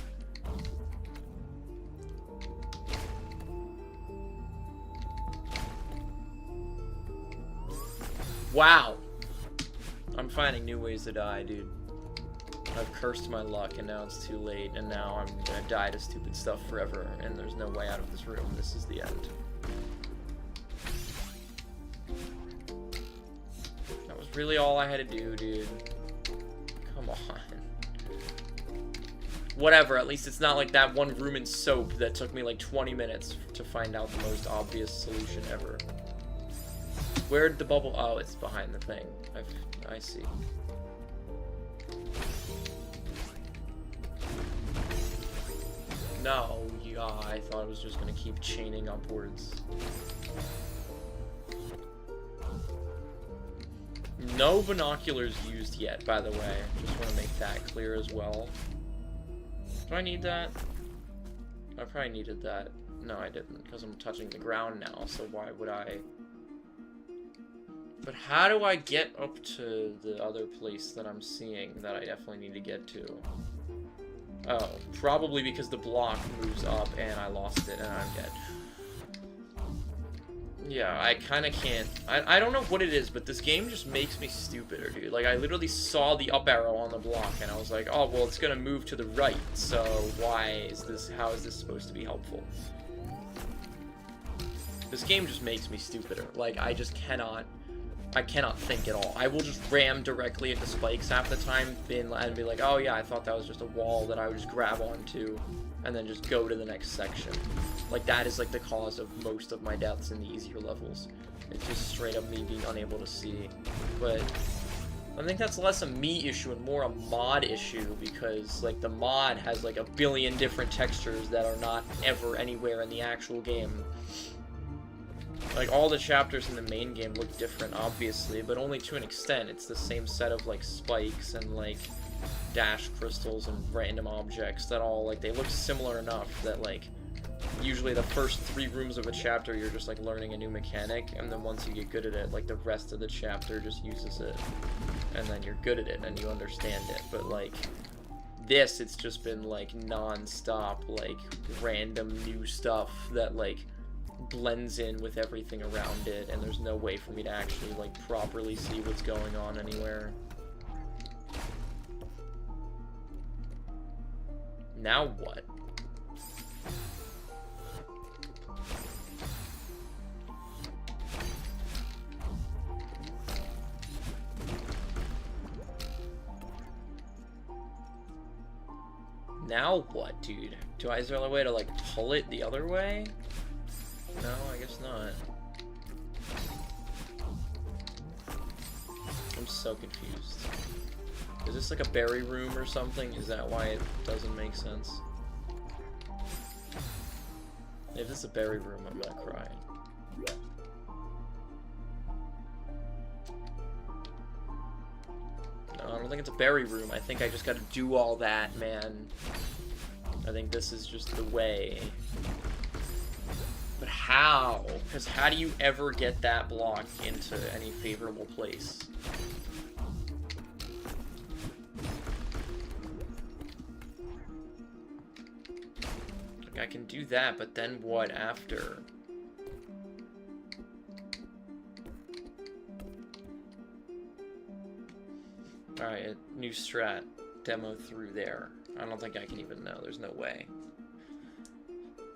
Wow! I'm finding new ways to die, dude. I've cursed my luck, and now it's too late, and now I'm gonna die to stupid stuff forever, and there's no way out of this room. This is the end. That was really all I had to do, dude. Come on. Whatever, at least it's not like that one room in Soap that took me like 20 minutes to find out the most obvious solution ever. Where'd the bubble... Oh, it's behind the thing. I see. No, yeah, I thought it was just gonna keep chaining upwards. No binoculars used yet, by the way. Just want to make that clear as well. Do I need that? I probably needed that. No, I didn't, because I'm touching the ground now, so why would I? But how do I get up to the other place that I'm seeing that I definitely need to get to? Oh, probably because the block moves up and I lost it and I'm dead. Yeah, I kind of can't... I don't know what it is, but this game just makes me stupider, dude. Like, I literally saw the up arrow on the block and I was like, oh, well, it's gonna move to the right, so why is this... How is this supposed to be helpful? This game just makes me stupider. Like, I just cannot... I cannot think at all. I will just ram directly into spikes half the time and be like, oh yeah, I thought that was just a wall that I would just grab onto and then just go to the next section. Like, that is like the cause of most of my deaths in the easier levels. It's just straight up me being unable to see. But I think that's less a me issue and more a mod issue, because like the mod has like a billion different textures that are not ever anywhere in the actual game. Like, all the chapters in the main game look different, obviously, but only to an extent. It's the same set of, like, spikes and, like, dash crystals and random objects that all, like, they look similar enough that, like, usually the first 3 rooms of a chapter you're just, like, learning a new mechanic, and then once you get good at it, like, the rest of the chapter just uses it. And then you're good at it, and you understand it, but, like... This, it's just been, like, non-stop, like, random new stuff that, like... blends in with everything around it, and there's no way for me to actually like properly see what's going on anywhere. Now what? Now what, dude? Is there a way to, like, pull it the other way? No, I guess not. I'm so confused. Is this like a berry room or something? Is that why it doesn't make sense? If this is a berry room, I'm gonna cry. No, I don't think it's a berry room. I think I just gotta do all that, man. I think this is just the way. But how? Because how do you ever get that block into any favorable place? Like, I can do that, but then what after? Alright, new strat. Demo through there. I don't think I can even know. There's no way.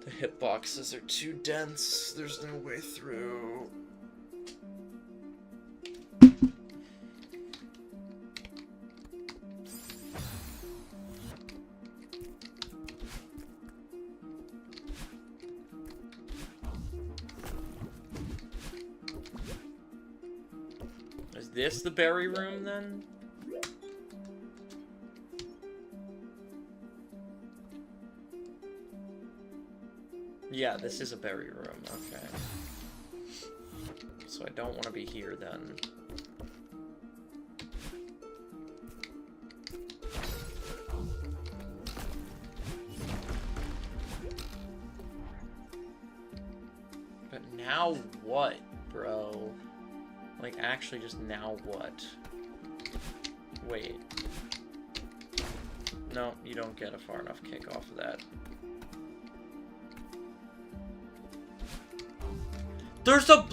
The hitboxes are too dense. There's no way through. Is this the berry room then? Yeah, this is a berry room, okay. So I don't want to be here then. But now what, bro? Like, actually, just now what? Wait. No, you don't get a far enough kick off of that. There's a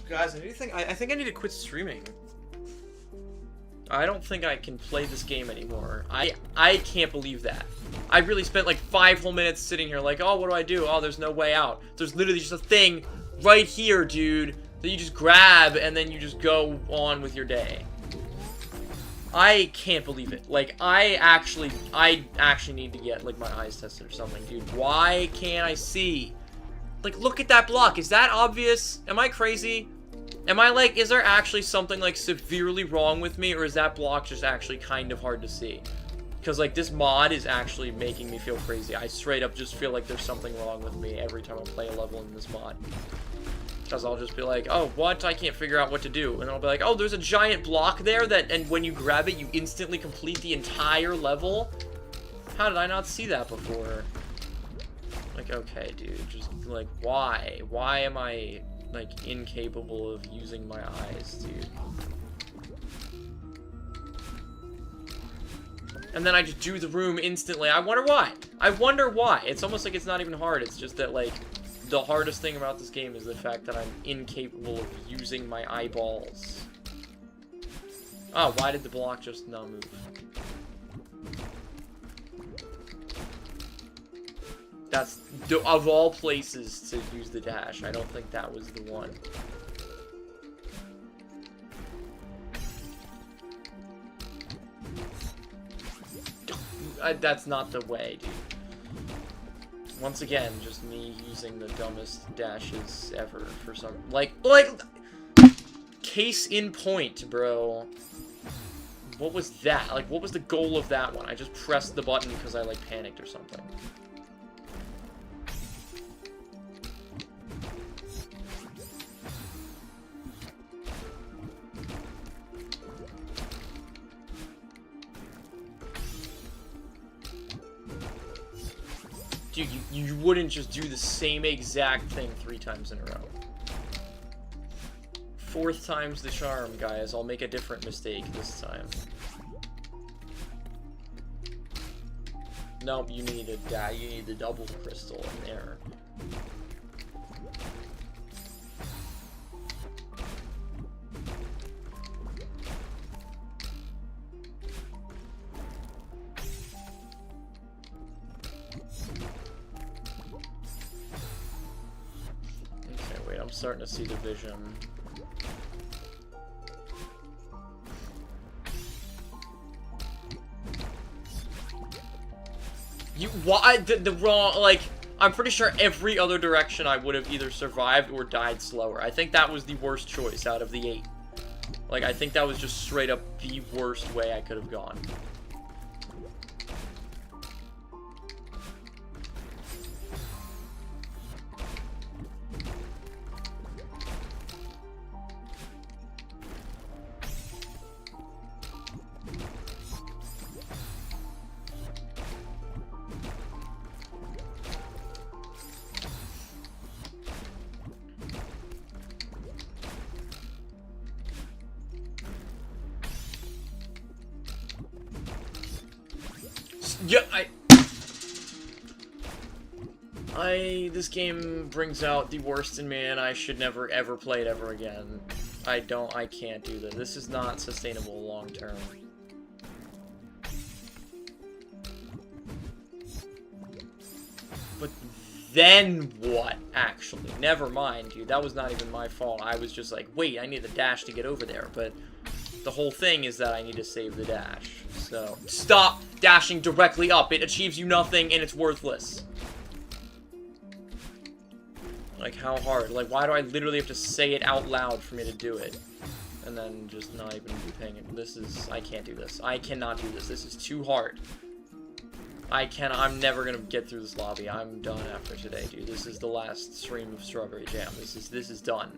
Guys, I think I need to quit streaming. I don't think I can play this game anymore. I can't believe that. I really spent like 5 whole minutes sitting here like, oh, what do I do? Oh, there's no way out. There's literally just a thing right here, dude, that you just grab and then you just go on with your day. I can't believe it. Like, I actually need to get like my eyes tested or something, dude. Why can't I see? Like, look at that block. Is that obvious? Am I crazy? Am I like, is there actually something like severely wrong with me, or is that block just actually kind of hard to see? Because like this mod is actually making me feel crazy. I straight up just feel like there's something wrong with me every time I play a level in this mod. Because I'll just be like, oh, what? I can't figure out what to do. And then I'll be like, oh, there's a giant block there that, and when you grab it, you instantly complete the entire level? How did I not see that before? Like, okay, dude, just like, why? Why am I like incapable of using my eyes, dude? And then I just do the room instantly. I wonder why. I wonder why. It's almost like it's not even hard. It's just that, like, the hardest thing about this game is the fact that I'm incapable of using my eyeballs. Oh, why did the block just not move? That's, of all places to use the dash, I don't think that was the one. That's not the way, dude. Once again, just me using the dumbest dashes ever for some... Like, case in point, bro. What was that? Like, what was the goal of that one? I just pressed the button because I, like, panicked or something. Dude, you wouldn't just do the same exact thing 3 times in a row. 4th time's the charm, guys. I'll make a different mistake this time. Nope, you need the double crystal in there. Okay, wait, I'm starting to see the vision. Why the wrong, like, I'm pretty sure every other direction I would have either survived or died slower. I think that was the worst choice out of the 8. Like, I think that was just straight up the worst way I could have gone. Yeah, this game brings out the worst in me, and I should never ever play it ever again. I can't do this. This is not sustainable long term. But then what, actually? Never mind, dude. That was not even my fault. I was just like, wait, I need the dash to get over there, but the whole thing is that I need to save the dash. So, stop dashing directly up. It achieves you nothing, and it's worthless. Like, how hard? Like, why do I literally have to say it out loud for me to do it? And then just not even be paying it. I can't do this. I cannot do this. This is too hard. I'm never gonna get through this lobby. I'm done after today, dude. This is the last stream of Strawberry Jam. This is done.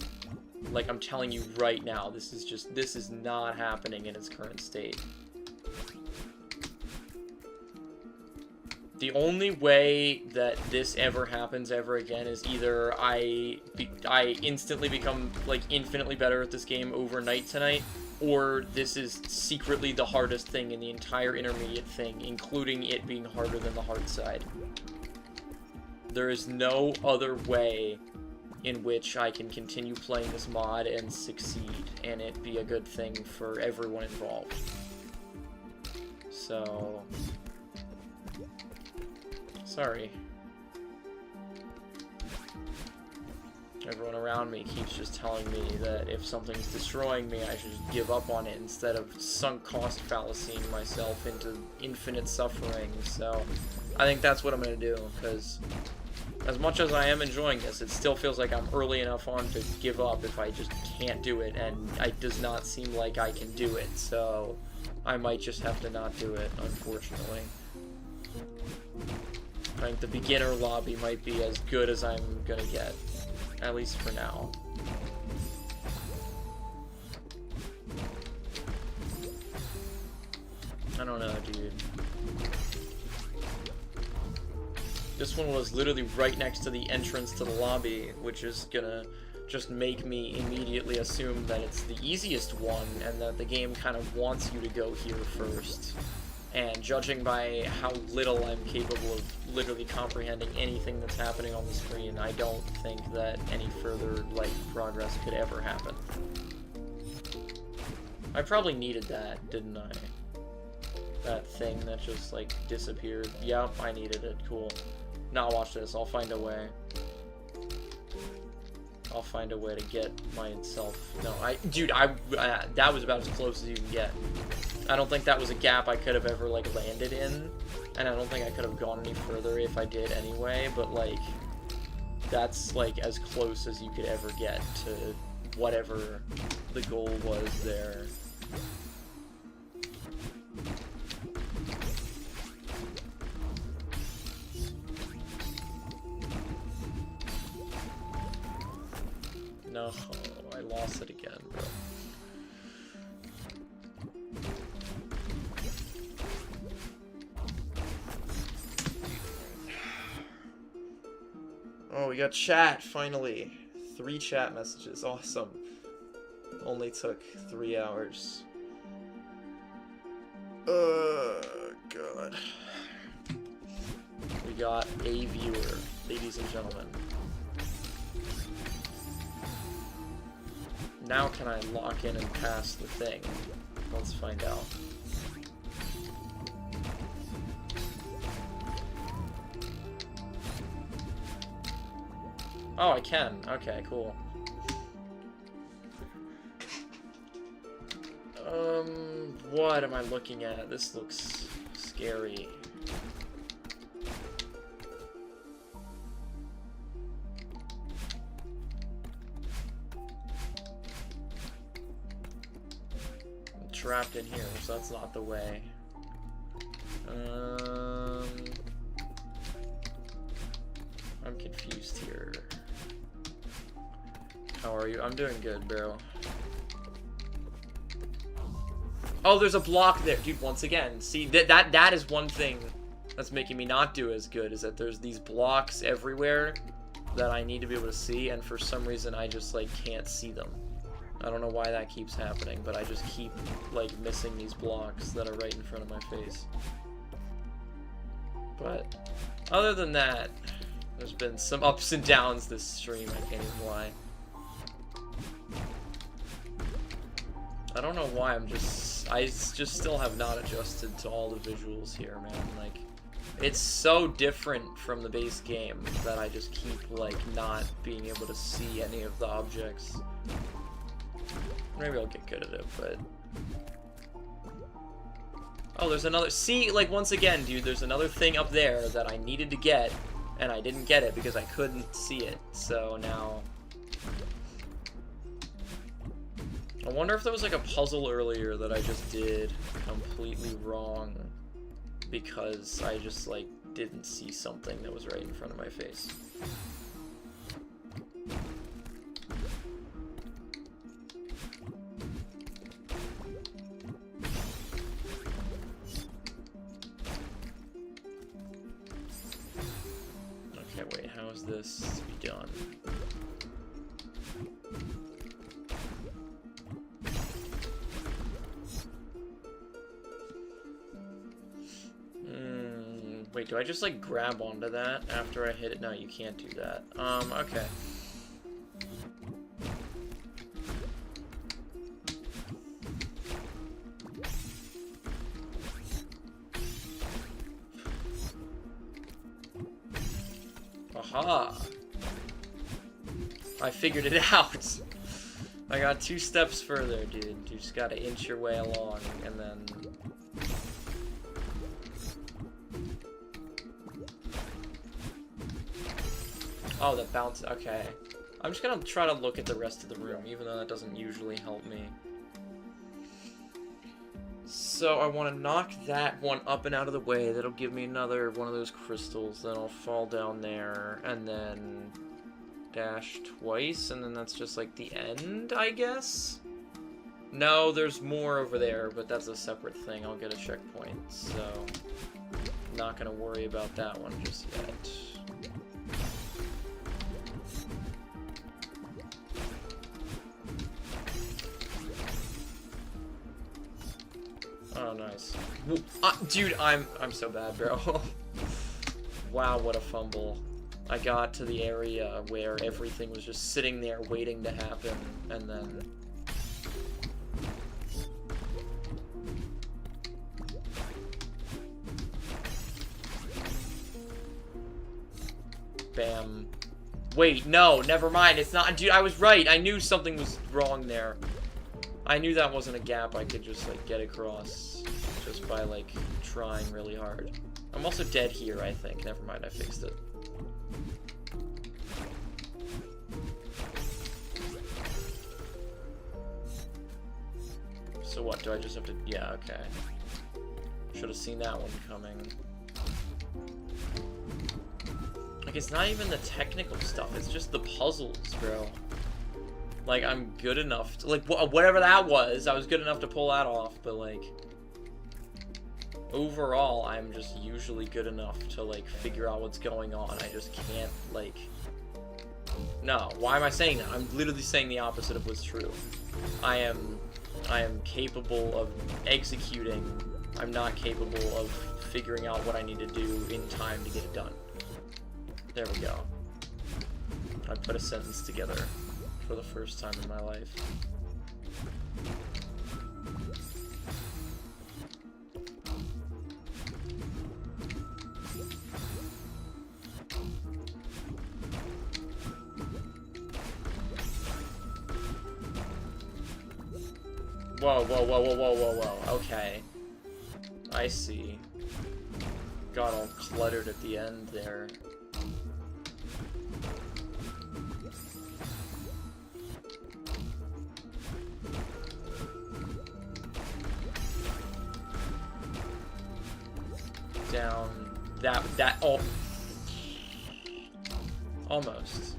Like, I'm telling you right now, this is not happening in its current state. The only way that this ever happens ever again is either I instantly become, like, infinitely better at this game overnight tonight, or this is secretly the hardest thing in the entire intermediate thing, including it being harder than the Heartside. There is no other way in which I can continue playing this mod and succeed, and it be a good thing for everyone involved. So, sorry. Everyone around me keeps just telling me that if something's destroying me, I should just give up on it instead of sunk cost fallacying myself into infinite suffering. So, I think that's what I'm gonna do, because as much as I am enjoying this, it still feels like I'm early enough on to give up if I just can't do it, and it does not seem like I can do it, so I might just have to not do it, unfortunately. I think the beginner lobby might be as good as I'm gonna get, at least for now. I don't know, dude. This one was literally right next to the entrance to the lobby, which is gonna just make me immediately assume that it's the easiest one, and that the game kind of wants you to go here first. And judging by how little I'm capable of literally comprehending anything that's happening on the screen, I don't think that any further, like, progress could ever happen. I probably needed that, didn't I? That thing that just, like, disappeared. Yep, I needed it. Cool. Now watch this. I'll find a way. I'll find a way to get myself... No, dude, that was about as close as you can get. I don't think that was a gap I could have ever, like, landed in. And I don't think I could have gone any further if I did anyway, but, like, that's, like, as close as you could ever get to whatever the goal was there. No, I lost it again, bro. Oh, we got chat, finally. 3 chat messages. Awesome. Only took 3 hours. God. We got a viewer, ladies and gentlemen. Now can I lock in and pass the thing? Let's find out. Oh, I can. Okay, cool. What am I looking at? This looks scary. I'm trapped in here, so that's not the way. I'm confused here. How are you? I'm doing good, bro. Oh, there's a block there. Dude, once again, see, that is one thing that's making me not do as good, is that there's these blocks everywhere that I need to be able to see, and for some reason I just, like, can't see them. I don't know why that keeps happening, but I just keep, like, missing these blocks that are right in front of my face. But, other than that, there's been some ups and downs this stream, I can't even lie. I don't know why, I just still have not adjusted to all the visuals here, man. Like, it's so different from the base game that I just keep, like, not being able to see any of the objects. Maybe I'll get good at it, but... Oh, there's another... See, like, once again, dude, there's another thing up there that I needed to get, and I didn't get it because I couldn't see it. So now... I wonder if there was, like, a puzzle earlier that I just did completely wrong because I just, like, didn't see something that was right in front of my face. Okay, wait, how is this to be done? Wait, do I just, like, grab onto that after I hit it? No, you can't do that. Okay. Aha! I figured it out! I got 2 steps further, dude. You just gotta inch your way along, and then... Oh, that bounce. Okay. I'm just gonna try to look at the rest of the room, even though that doesn't usually help me. So I want to knock that one up and out of the way. That'll give me another one of those crystals. Then I'll fall down there, and then dash twice, and then that's just like the end, I guess? No, there's more over there, but that's a separate thing. I'll get a checkpoint, so not gonna worry about that one just yet. Oh, nice. Dude, I'm so bad, bro. Wow, what a fumble. I got to the area where everything was just sitting there waiting to happen, and then... Bam. Wait, no, never mind. It's not... Dude, I was right. I knew something was wrong there. I knew that wasn't a gap I could just, like, get across just by, like, trying really hard. I'm also dead here, I think. Never mind, I fixed it. So what, do I just have to... Yeah, okay. Should have seen that one coming. Like, it's not even the technical stuff, it's just the puzzles, bro. Like, I'm good enough to, like, whatever that was, I was good enough to pull that off, but, like, overall, I'm just usually good enough to, like, figure out what's going on. I just can't, like, No, why am I saying that? I'm literally saying the opposite of what's true. I am capable of executing. I'm not capable of figuring out what I need to do in time to get it done. There we go. I put a sentence together for the first time in my life. Whoa, whoa, whoa, whoa, whoa, whoa, whoa. Okay. I see. Got all cluttered at the end there. Down. That, oh. Almost.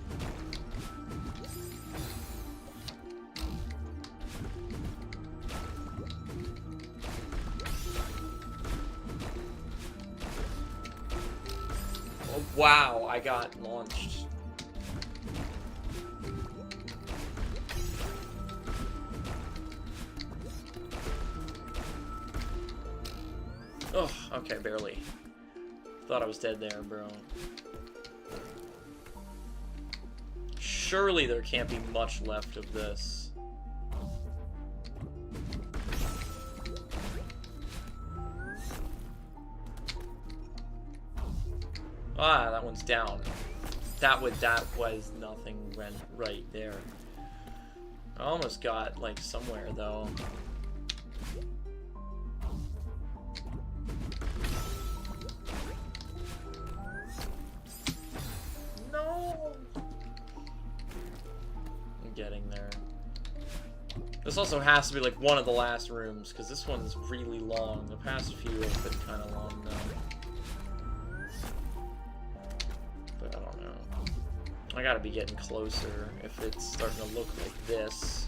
Oh, wow, I got launched. Oh, okay, barely. Thought I was dead there, bro. Surely there can't be much left of this. Ah, that one's down. That was nothing went right there. I almost got, like, somewhere, though. No! I'm getting there. This also has to be, like, one of the last rooms, because this one's really long. The past few have been kind of long, though. But I don't know. I gotta be getting closer if it's starting to look like this.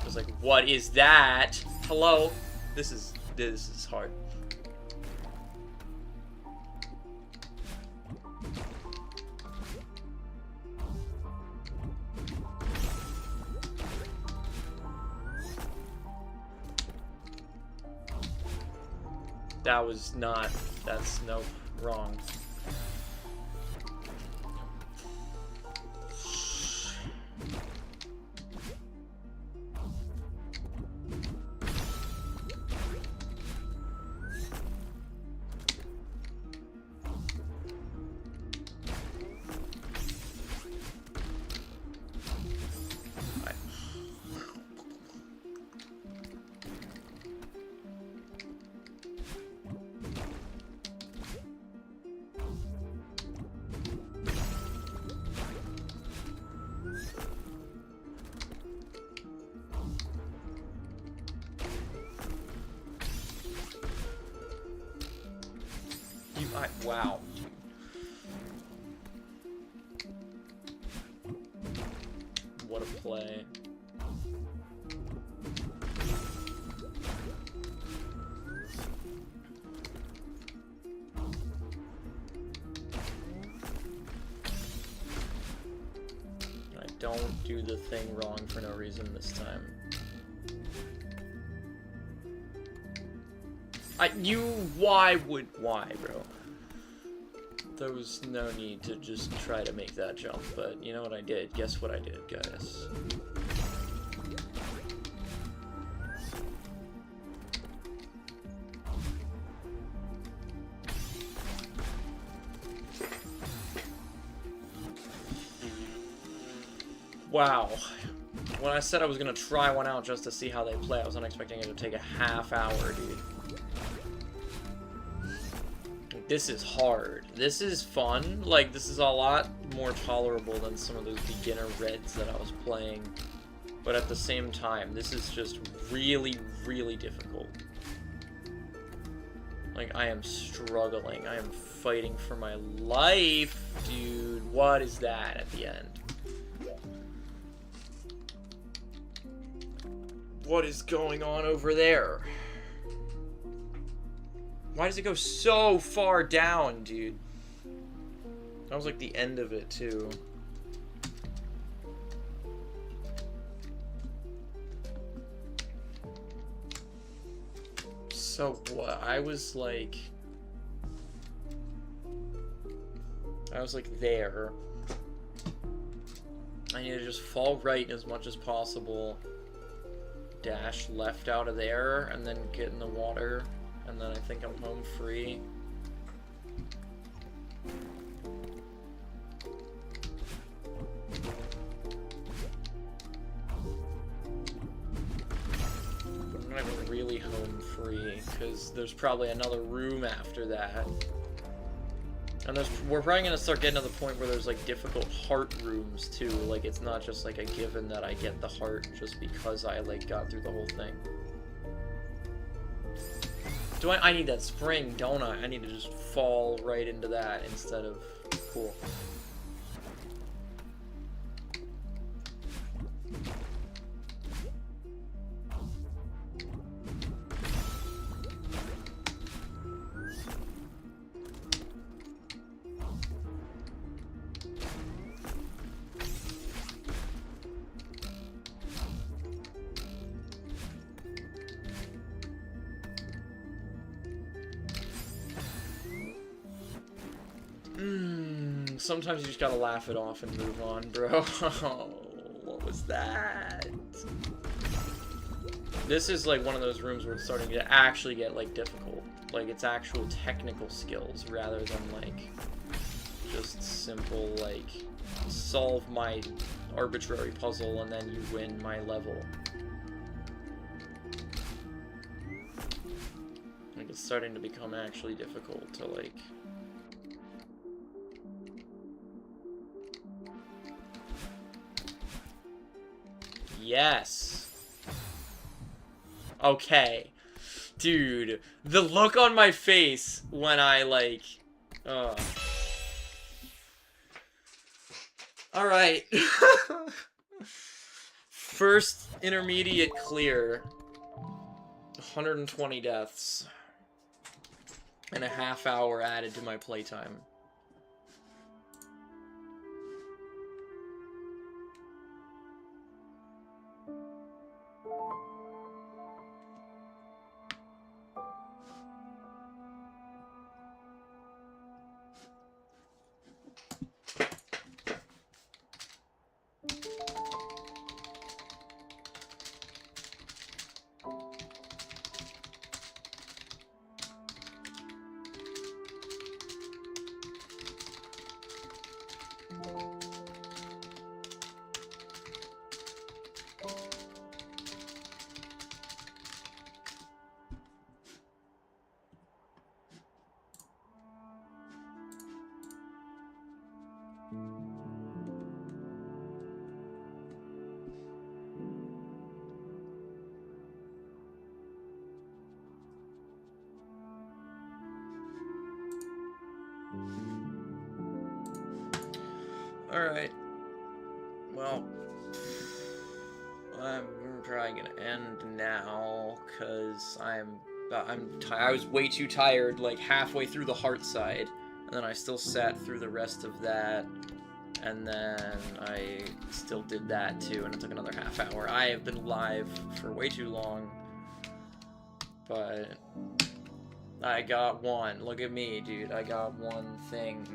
It's like, what is that? Hello? This is hard. That was not, that's, nope, wrong. Wow. What a play. I don't do the thing wrong for no reason this time. Why, bro? There was no need to just try to make that jump, but you know what I did? Guess what I did, guys? Wow. When I said I was gonna try one out just to see how they play, I was not expecting it to take a half hour, dude. This is hard. This is fun. Like, this is a lot more tolerable than some of those beginner reds that I was playing. But at the same time, this is just really, really difficult. Like, I am struggling. I am fighting for my life. Dude, what is that at the end? What is going on over there? Why does it go so far down, dude? That was like the end of it, too. So what? I was like there. I need to just fall right as much as possible. Dash left out of there, and then get in the water. And then I think I'm home free. I'm not even really home free, because there's probably another room after that. And we're probably going to start getting to the point where there's, like, difficult heart rooms, too. Like, it's not just, like, a given that I get the heart just because I, like, got through the whole thing. I need that spring, don't I? I need to just fall right into that instead of... Cool. Sometimes you just gotta laugh it off and move on, bro. Oh, what was that? This is like one of those rooms where it's starting to actually get like difficult. Like it's actual technical skills rather than like just simple like solve my arbitrary puzzle and then you win my level. Like it's starting to become actually difficult to like... Yes. Okay. Dude, the look on my face when I, like... Alright. First intermediate clear. 120 deaths. And a half hour added to my playtime. Alright. Well, I'm probably gonna end now, because I was way too tired, like, halfway through the Heartside, and then I still sat through the rest of that, and then I still did that, too, and it took another half hour. I have been live for way too long, but I got one. Look at me, dude. I got one thing.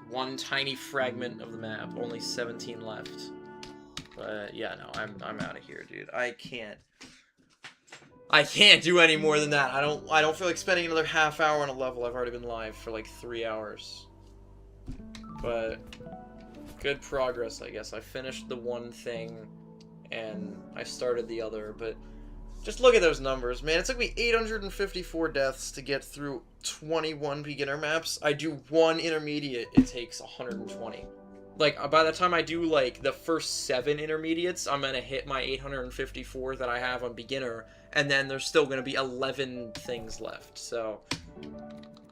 One tiny fragment of the map. Only 17 left. But yeah, no, I'm out of here, dude. I can't do any more than that. I don't feel like spending another half hour on a level. I've already been live for like 3 hours. But good progress, I guess. I finished the one thing and I started the other, but just look at those numbers, man. It took me 854 deaths to get through 21 beginner maps. I do one intermediate, it takes 120. Like, by the time I do, like, the first 7 intermediates, I'm gonna hit my 854 that I have on beginner, and then there's still gonna be 11 things left. So,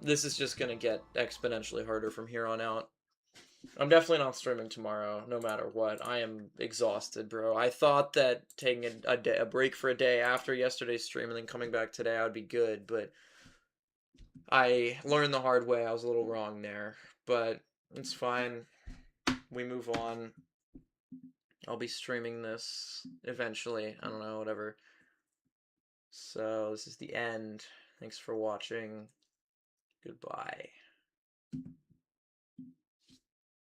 this is just gonna get exponentially harder from here on out. I'm definitely not streaming tomorrow, no matter what. I am exhausted, bro. I thought that taking a break for a day after yesterday's stream and then coming back today, I would be good, but I learned the hard way. I was a little wrong there, but it's fine. We move on. I'll be streaming this eventually. I don't know, whatever. So this is the end. Thanks for watching. Goodbye.